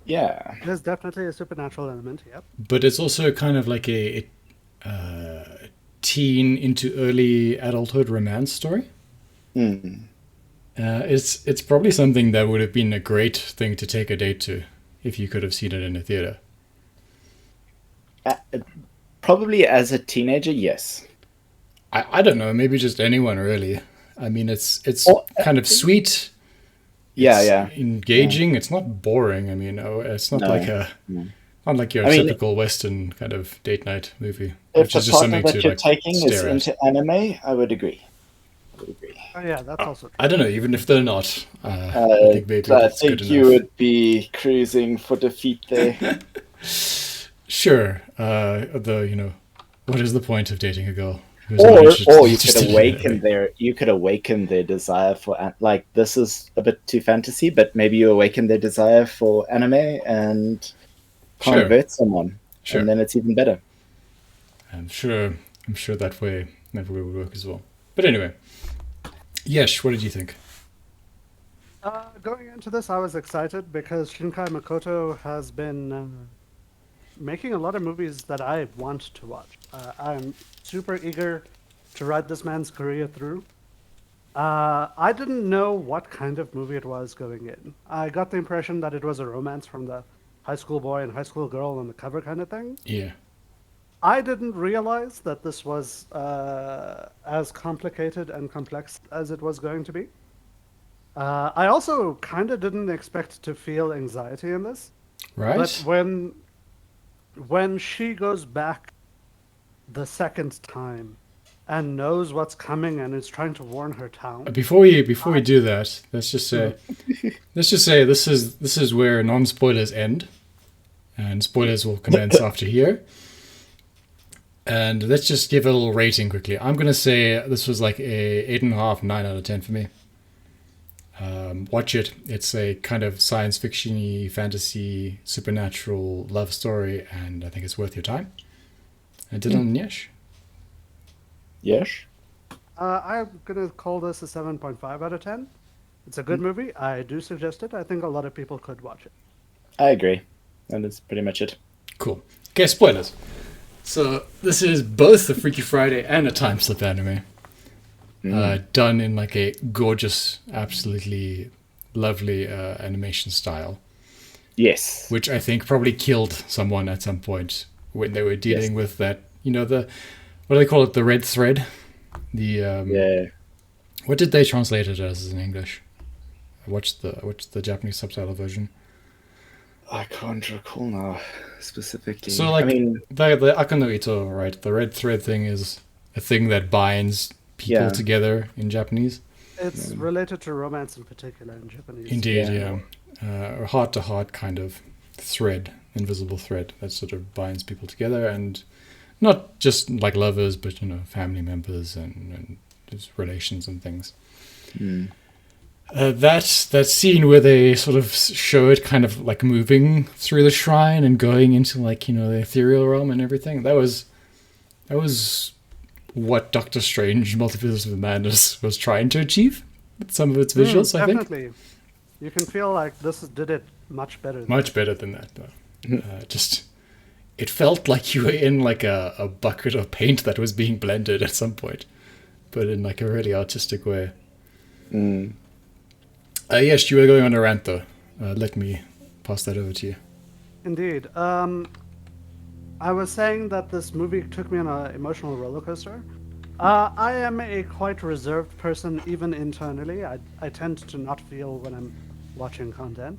Yeah. There's definitely a supernatural element, yep. But it's also kind of like a teen into early adulthood romance story. It's probably something that would have been a great thing to take a date to if you could have seen it in a theater. Probably as a teenager, yes. I don't know, maybe just anyone really. I mean, it's Or, kind of sweet. yeah, It's yeah. engaging. It's not boring. I mean, it's not like No. a no. not like your I mean, typical Western kind of date night movie, if which the is just partner something to that you're like taking is stare at. into anime, I would agree. I would agree. Oh, yeah, that's also true. I don't know, even if they're not, I think maybe I that's good think you enough. would be cruising for defeat there. Sure, what is the point of dating a girl who's not Or you could interested in awaken anime? their desire for like, this is a bit too fantasy, but maybe you awaken their desire for anime and Sure, convert someone, sure. and then it's even better. I'm sure. I'm sure that way would work as well. But anyway, Yesh, what did you think? Going into this, I was excited because Shinkai Makoto has been making a lot of movies that I want to watch. I'm super eager to ride this man's career through. I didn't know what kind of movie it was going in. I got the impression that it was a romance from the high school boy and high school girl on the cover kind of thing. Yeah. I didn't realize that this was as complicated and complex as it was going to be. I also kind of didn't expect to feel anxiety in this, Right? but when she goes back the second time and knows what's coming and is trying to warn her town. Before we do that, let's just say this is where non-spoilers end, and spoilers will commence after here. And let's just give a little rating quickly. I'm gonna say this was like a 8.5, 9 out of 10 for me. Watch it. It's a kind of science fiction-y, fantasy, supernatural love story, and I think it's worth your time. And Dylan and Yesh? Yes. I'm gonna call this a 7.5 out of 10. It's a good movie. I do suggest it. I think a lot of people could watch it. I agree. And that's pretty much it. Cool. Okay, spoilers. So this is both a Freaky Friday and a time slip anime. Done in like a gorgeous, absolutely lovely animation style. Yes. Which I think probably killed someone at some point when they were dealing with that, what do they call it? The red thread? Yeah. What did they translate it as in English? What's the Japanese subtitle version? I can't recall now specifically. So like, I mean, the Akanoito, right? The red thread thing is a thing that binds people together in Japanese. It's related to romance in particular in Japanese. Indeed, yeah. A heart-to-heart kind of thread, invisible thread that sort of binds people together, and not just like lovers, but family members and just relations and things. That scene where they sort of show it kind of like moving through the shrine and going into like the ethereal realm and everything. That was what Doctor Strange Multiverse of Madness was trying to achieve with some of its visuals. I think Definitely. You can feel like this did it much better. Much better than that, though. It felt like you were in like a bucket of paint that was being blended at some point, but in like a really artistic way. Yes, you were going on a rant, though. Let me pass that over to you. Indeed. I was saying that this movie took me on an emotional roller coaster. I am a quite reserved person, even internally. I tend to not feel when I'm watching content.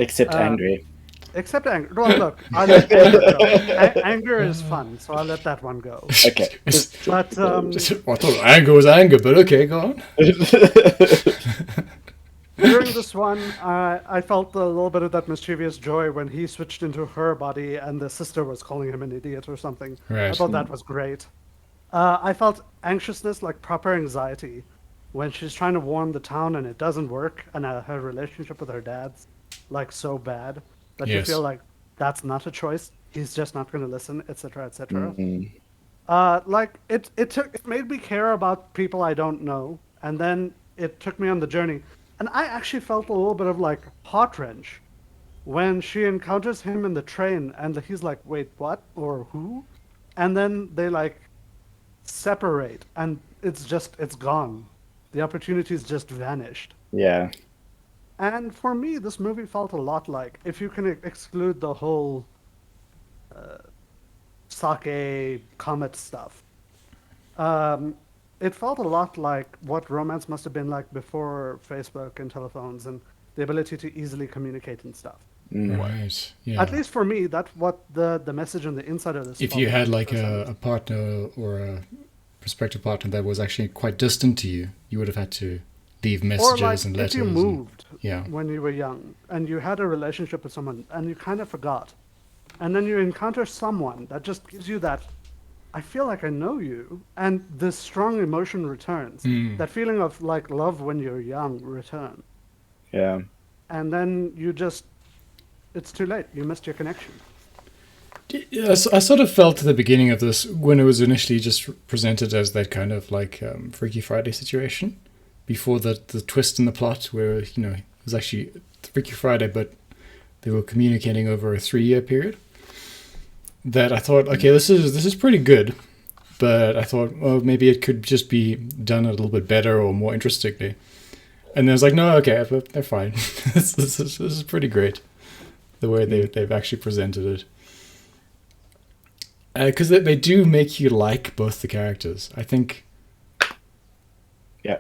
except angry. Except anger. Well, look, I let anger go. Anger is fun, so I'll let that one go. Okay. But I thought anger was anger, but okay, go on. during this one, I felt a little bit of that mischievous joy when he switched into her body and the sister was calling him an idiot or something. Right. I thought that was great. I felt anxiousness, like proper anxiety, when she's trying to warn the town and it doesn't work, and her relationship with her dad's like so bad that you Yes. feel like that's not a choice. He's just not going to listen, etc., etc. Like it made me care about people I don't know, and then it took me on the journey. And I actually felt a little bit of like heart wrench when she encounters him in the train, and he's like, "Wait, what? Or who?" And then they like separate, and it's gone. The opportunity's just vanished. Yeah. And for me, this movie felt a lot like, if you can exclude the whole sake comet stuff. It felt a lot like what romance must have been like before Facebook and telephones and the ability to easily communicate and stuff. Right. Yeah. At least for me, that's what the message on the inside of this. If you had like a partner or a prospective partner that was actually quite distant to you, you would have had to leave messages or like and letters. if you moved yeah. when you were young and you had a relationship with someone and you kind of forgot, and then you encounter someone that just gives you that, I feel like I know you, and this strong emotion returns. That feeling of like love when you're young return. Yeah. And then you just, it's too late. You missed your connection. Yeah, I sort of felt at the beginning of this, when it was initially just presented as that kind of like Freaky Friday situation, before the twist in the plot where, it was actually Freaky Friday, but they were communicating over a 3-year period, that I thought, okay, this is pretty good, but I thought, well, maybe it could just be done a little bit better or more interestingly. And then I was like, no, okay, they're fine. this is pretty great, the way they've actually presented it. Because they do make you like both the characters. I think. Yeah.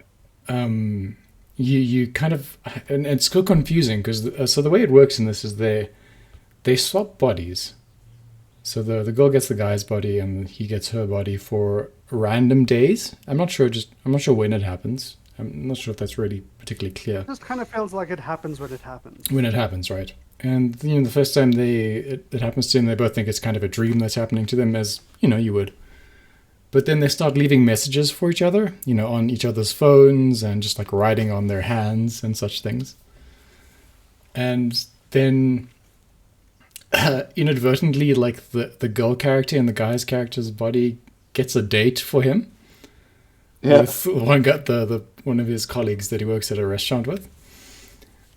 You kind of, and it's so confusing because so the way it works in this is they swap bodies. So the girl gets the guy's body and he gets her body for random days. I'm not sure when it happens. I'm not sure if that's really particularly clear. It just kind of feels like it happens when it happens. When it happens, right? And the first time it happens to them, they both think it's kind of a dream that's happening to them, as you would. But then they start leaving messages for each other, on each other's phones and just like writing on their hands and such things. And then inadvertently, like the girl character and the guy's character's body gets a date for him. Yeah. With one of his colleagues that he works at a restaurant with.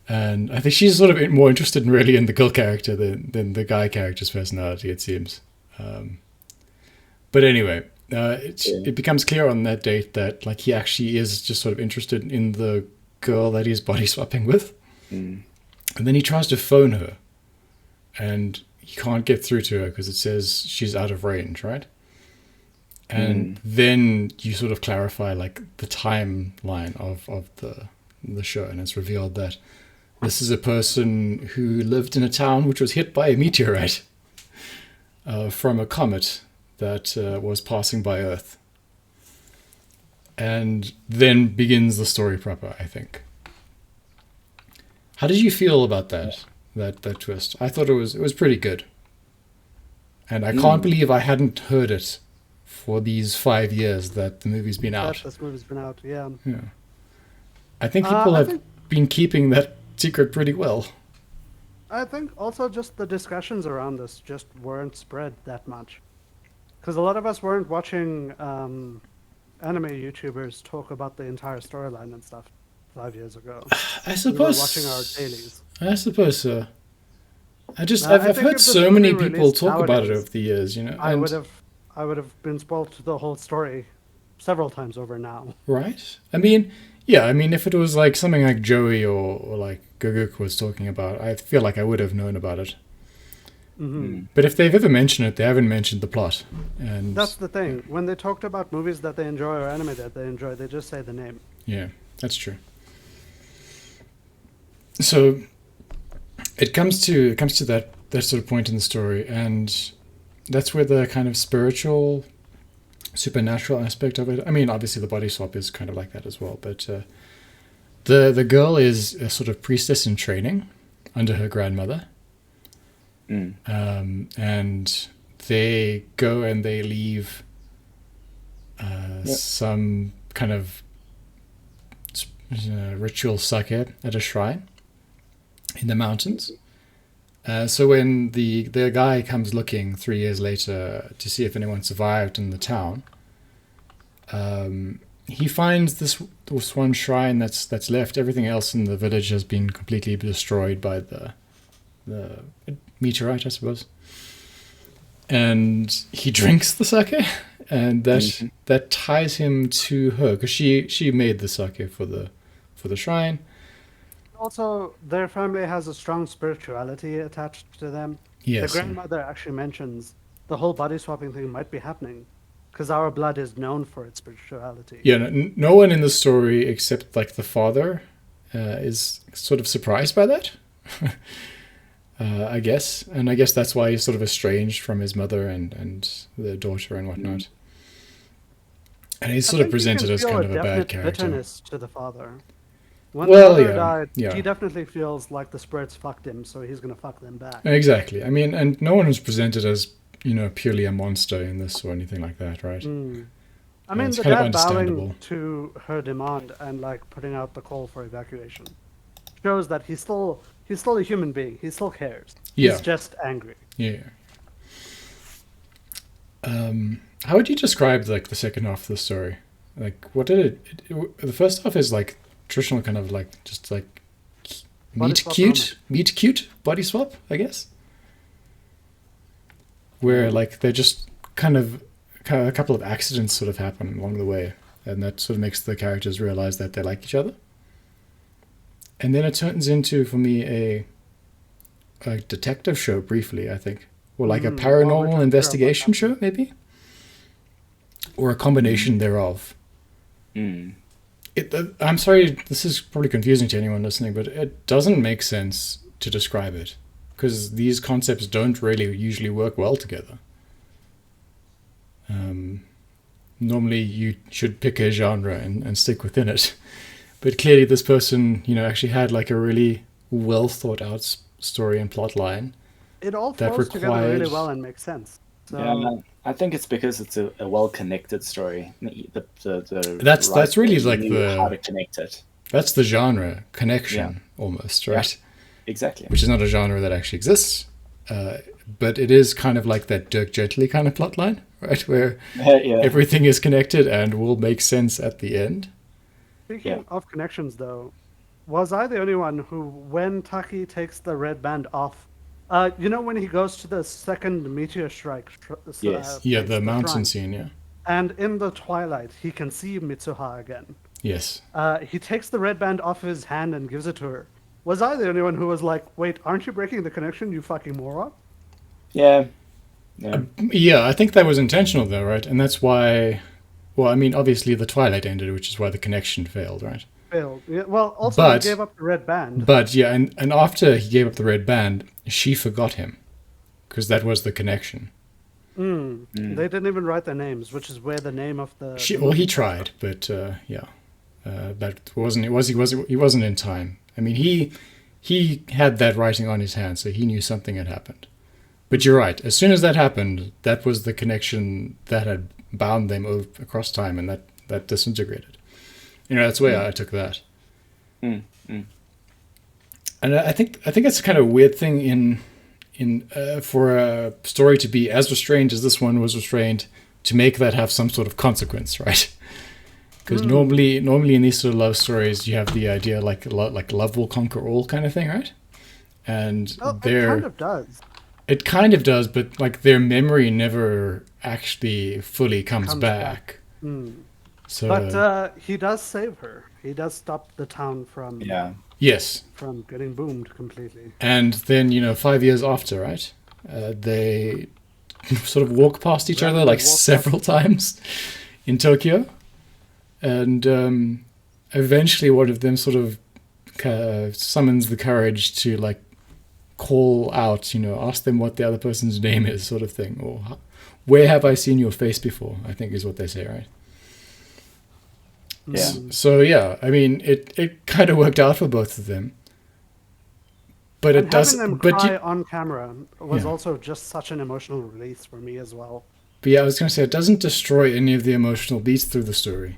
And I think she's sort of more interested really in the girl character than the guy character's personality, it seems. But anyway, it becomes clear on that date that like he actually is just sort of interested in the girl that he's body swapping with. And then he tries to phone her, and he can't get through to her because it says she's out of range, right? And then you sort of clarify like the timeline of the show, and it's revealed that this is a person who lived in a town which was hit by a meteorite from a comet that was passing by Earth. And then begins the story proper, I think. How did you feel about that twist? I thought it was pretty good. And I can't believe I hadn't heard it for these 5 years that the movie's been out. This movie's been out, yeah. I think people have been keeping that secret pretty well. I think also just the discussions around this just weren't spread that much. Because a lot of us weren't watching anime YouTubers talk about the entire storyline and stuff 5 years ago. I suppose. We were watching our dailies. I suppose so. I've heard so many people talk about it over the years, I would have been spoiled to the whole story several times over now. Right? I mean, if it was like something like Joey or like Guguk was talking about, I feel like I would have known about it. But if they've ever mentioned it, they haven't mentioned the plot. And that's the thing. When they talked about movies that they enjoy or anime that they enjoy, they just say the name. Yeah, that's true. So it comes to that sort of point in the story, and that's where the kind of spiritual, supernatural aspect of it. I mean, obviously the body swap is kind of like that as well, but the girl is a sort of priestess in training under her grandmother. And they go and they leave some kind of ritual sake at a shrine in the mountains. So when the guy comes looking 3 years later to see if anyone survived in the town, he finds this one shrine that's left. Everything else in the village has been completely destroyed by the meteorite, I suppose. And he drinks the sake, and that ties him to her because she made the sake for the shrine. Also, their family has a strong spirituality attached to them. Yes. The grandmother actually mentions the whole body swapping thing might be happening, because our blood is known for its spirituality. Yeah, no one in the story except like the father is sort of surprised by that. I guess, and I guess that's why he's sort of estranged from his mother and the daughter and whatnot. And he's sort of presented as kind of a bad character. Bitterness to the father. When Well, the mother yeah, died, yeah. he definitely feels like the spirits fucked him, so he's gonna fuck them back. Exactly. I mean, and no one was presented as, you know, purely a monster in this or anything like that, right? I mean, it's the kind of dad understandable. bowing to her demand and like putting out the call for evacuation shows that he's still a human being. He still cares. Yeah. He's just angry. Yeah. How would you describe like the second half of the story? Like, what did the first half is like traditional kind of like just like Body swap meet cute body swap, I guess. Where like they're just kind of a couple of accidents sort of happen along the way, and that sort of makes the characters realize that they like each other. And then it turns into, for me, a detective show briefly, I think, or like a paranormal investigation show, maybe, or a combination thereof. I'm sorry, this is probably confusing to anyone listening, but it doesn't make sense to describe it because these concepts don't really usually work well together. Normally, you should pick a genre and stick within it. But clearly this person, you know, actually had like a really well thought out story and plot line. It all flows together really well and makes sense. So, yeah, I think it's because it's a well connected story. That's really like how to connect it. That's the genre connection almost, right? Yeah, exactly. Which is not a genre that actually exists, but it is kind of like that Dirk Gently kind of plot line, right? Where everything is connected and will make sense at the end. Speaking of connections, though, was I the only one who, when Taki takes the red band off, you know, when he goes to the second meteor strike? The mountain scene, yeah. And in the twilight, he can see Mitsuha again. Yes. He takes the red band off his hand and gives it to her. Was I the only one who was like, wait, aren't you breaking the connection, you fucking moron? Yeah. Yeah, I think that was intentional, though, right? And that's why... Well, I mean, obviously the twilight ended, which is why the connection failed, right? Failed. Yeah, well, also he gave up the red band. But, yeah, and after he gave up the red band, she forgot him. Because that was the connection. They didn't even write their names, which is where the name of the... Well, he tried, but, that he wasn't in time. I mean, he had that writing on his hand, so he knew something had happened. But you're right. As soon as that happened, that was the connection that had bound them across time, and that disintegrated. You know, that's the way I took that. And I think it's a kind of weird thing in for a story to be as restrained as this one was restrained, to make that have some sort of consequence, right? Because normally in these sort of love stories, you have the idea like love will conquer all kind of thing, right? And it kind of does. It kind of does, but like their memory never actually fully comes back. So, but he does save her. He does stop the town from from getting boomed completely. And then 5 years after, right? They sort of walk past each other like several times in Tokyo, and eventually one of them sort of summons the courage to like call out, ask them what the other person's name is, sort of thing, or where have I seen your face before, I think is what they say, right? Yeah. So yeah, I mean, it kind of worked out for both of them, but and it does. Having them but cry on camera was also just such an emotional release for me as well. But yeah, I was going to say it doesn't destroy any of the emotional beats through the story,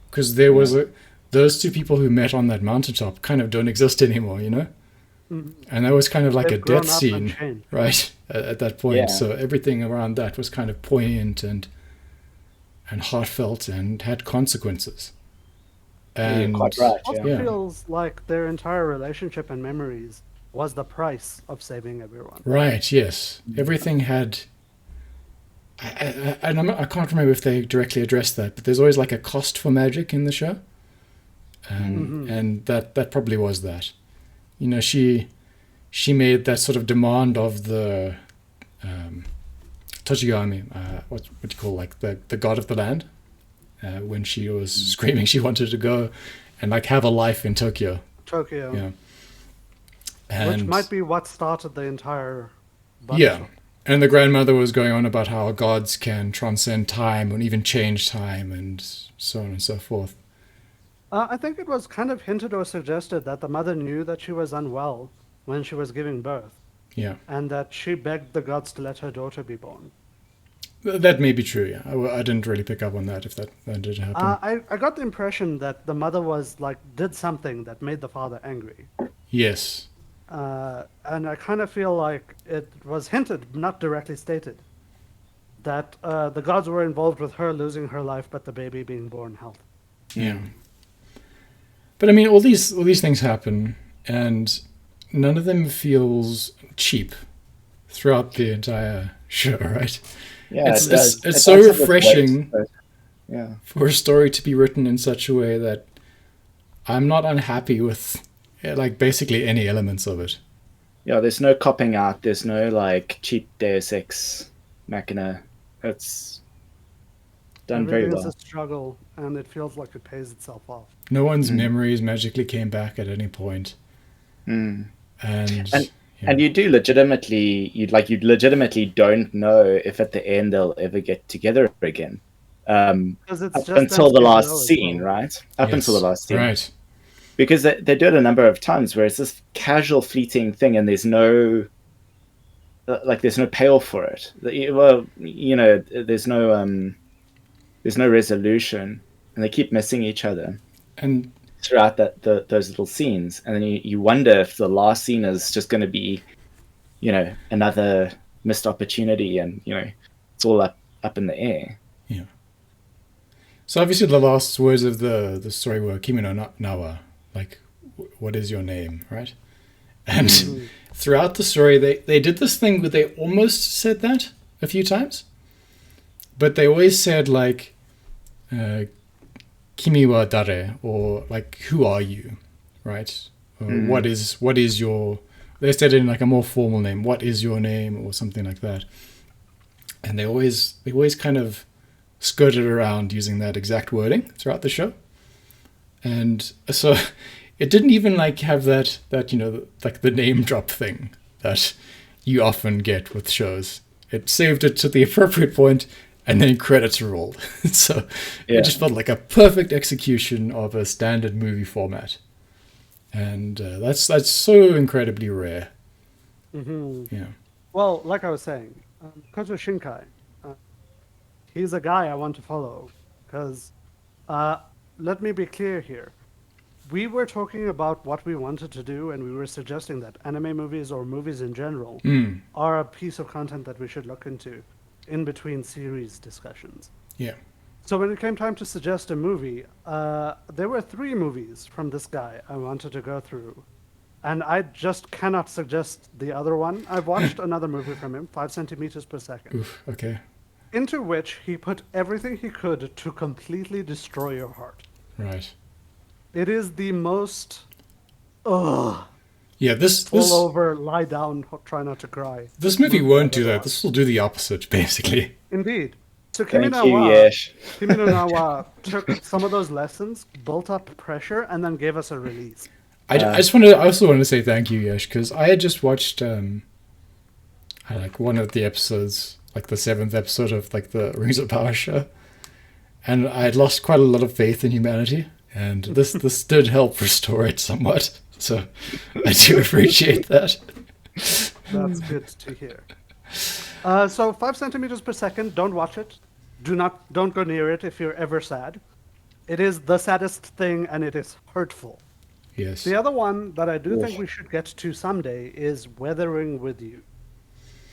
because there was those two people who met on that mountaintop kind of don't exist anymore, And that was kind of like a death scene, right? At that point. Yeah. So everything around that was kind of poignant and heartfelt and had consequences. And you're quite right. Also feels like their entire relationship and memories was the price of saving everyone. Right, yes. Everything had... I can't remember if they directly addressed that, but there's always like a cost for magic in the show. And that probably was that. She made that sort of demand of the Tochigami, what do you call, like the god of the land, when she was screaming she wanted to go and like have a life in Tokyo. Tokyo, Yeah. which And might be what started the entire. yeah, and the grandmother was going on about how gods can transcend time and even change time and so on and so forth. I think it was kind of hinted or suggested that the mother knew that she was unwell when she was giving birth, Yeah, and that she begged the gods to let her daughter be born. that may be true. Yeah, I didn't really pick up on that, if that did happen. I got the impression that the mother was like did something that made the father angry. Yes. And I kind of feel like it was hinted, not directly stated, that the gods were involved with her losing her life, but the baby being born healthy. Yeah. But I mean, all these things happen, and none of them feels cheap throughout the entire show, right? Yeah, It's it does. it's It so does have its refreshing weight, but- yeah. for a story to be written in such a way that I'm not unhappy with, like, basically any elements of it. Yeah, there's no copping out. There's no like cheap Deus Ex Machina. It's done very Everything is well. a struggle, and it feels like it pays itself off. No one's memories magically came back at any point. Mm. And And you do legitimately, you legitimately don't know if at the end they'll ever get together again. Because it's Up just until the them last below as scene, well. right? Up until the last scene. Right. Because they do it a number of times where it's this casual, fleeting thing, and there's no there's no payoff for it. Well, you know, there's no resolution, and they keep missing each other And throughout those little scenes, and then you wonder if the last scene is just going to be, you know, another missed opportunity, and you know, it's all up in the air. yeah. So obviously the last words of the story were Kimi No Na Wa, like, what is your name, right? And throughout the story, they did this thing where they almost said that a few times, but they always said like, Kimi wa dare, or like, who are you, right? Or what is your? They said it in like a more formal name. What is your name, or something like that. And they always kind of skirted around using that exact wording throughout the show. And so it didn't even like have that you know, like the name drop thing that you often get with shows. It saved it to the appropriate point, and then credits rolled. So Yeah. it just felt like a perfect execution of a standard movie format. And that's so incredibly rare. Yeah. Well, like I was saying, Koto Shinkai, he's a guy I want to follow. Because, let me be clear here. We were talking about what we wanted to do, and we were suggesting that anime movies or movies in general are a piece of content that we should look into in between series discussions. Yeah. So when it came time to suggest a movie, there were 3 movies from this guy I wanted to go through. And I just cannot suggest the other one. I've watched another movie from him, 5 centimeters per second, Oof, okay. into which he put everything he could to completely destroy your heart. Right. It is the most, ugh, Yeah, this pull over, lie down, try not to cry. movie won't do that. This will do the opposite, basically. Indeed. So Kimi Thank No you, Wa, Yesh. Kimi No Na Wa took some of those lessons, built up pressure, and then gave us a release. I also want to say thank you, Yesh, because I had just watched like one of the episodes, like the 7th episode of like the Rings of Power show, and I had lost quite a lot of faith in humanity, and this did help restore it somewhat. So I do appreciate that. That's good to hear. So 5 centimeters per second, don't watch it. Don't go near it if you're ever sad. It is the saddest thing, and it is hurtful. Yes. The other one that I do think we should get to someday is Weathering with You.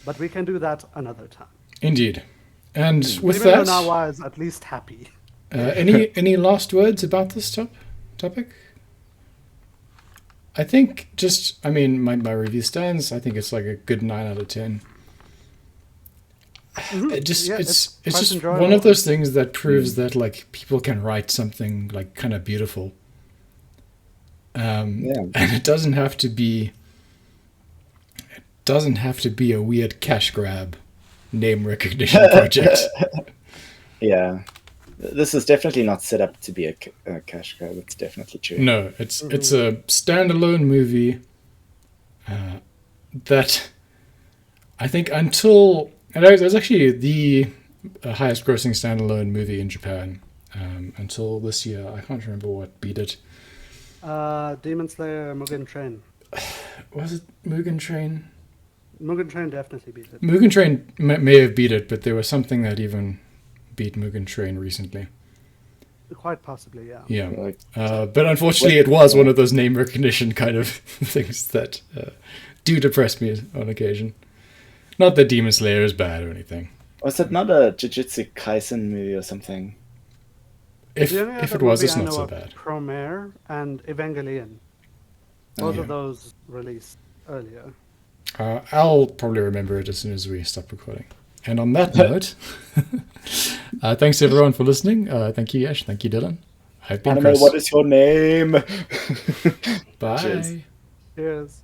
But we can do that another time. Indeed. And with Kimi No that, Na Wa is at least happy. any last words about this topic? I think I mean, my review stands. I think it's like a good 9 out of 10. It just Yeah, it's quite just enjoyable. one of those things that proves that like people can write something like kind of beautiful. And it doesn't have to be a weird cash grab. name recognition project. Yeah. This is definitely not set up to be a cash grab. It's definitely true. No, it's a standalone movie that I think until and it was actually the highest grossing standalone movie in Japan until this year. I can't remember what beat it. Demon Slayer, Mugen Train. Was it Mugen Train? Mugen Train definitely beat it. Mugen Train may have beat it, but there was something that even beat Mugen Train recently. Quite possibly, yeah. Yeah. Like, But unfortunately, it was one of those name recognition kind of things that do depress me on occasion. Not that Demon Slayer is bad or anything. was it not a Jujutsu Kaisen movie or something? If The only it other was, movie it's I not know so of, bad. Promare and Evangelion. Both of those released earlier. I'll probably remember it as soon as we stop recording. And on that note, thanks everyone for listening. Thank you, Yash. Thank you, Dylan. I've been Anime, Chris. what is your name? Bye. Cheers. Cheers.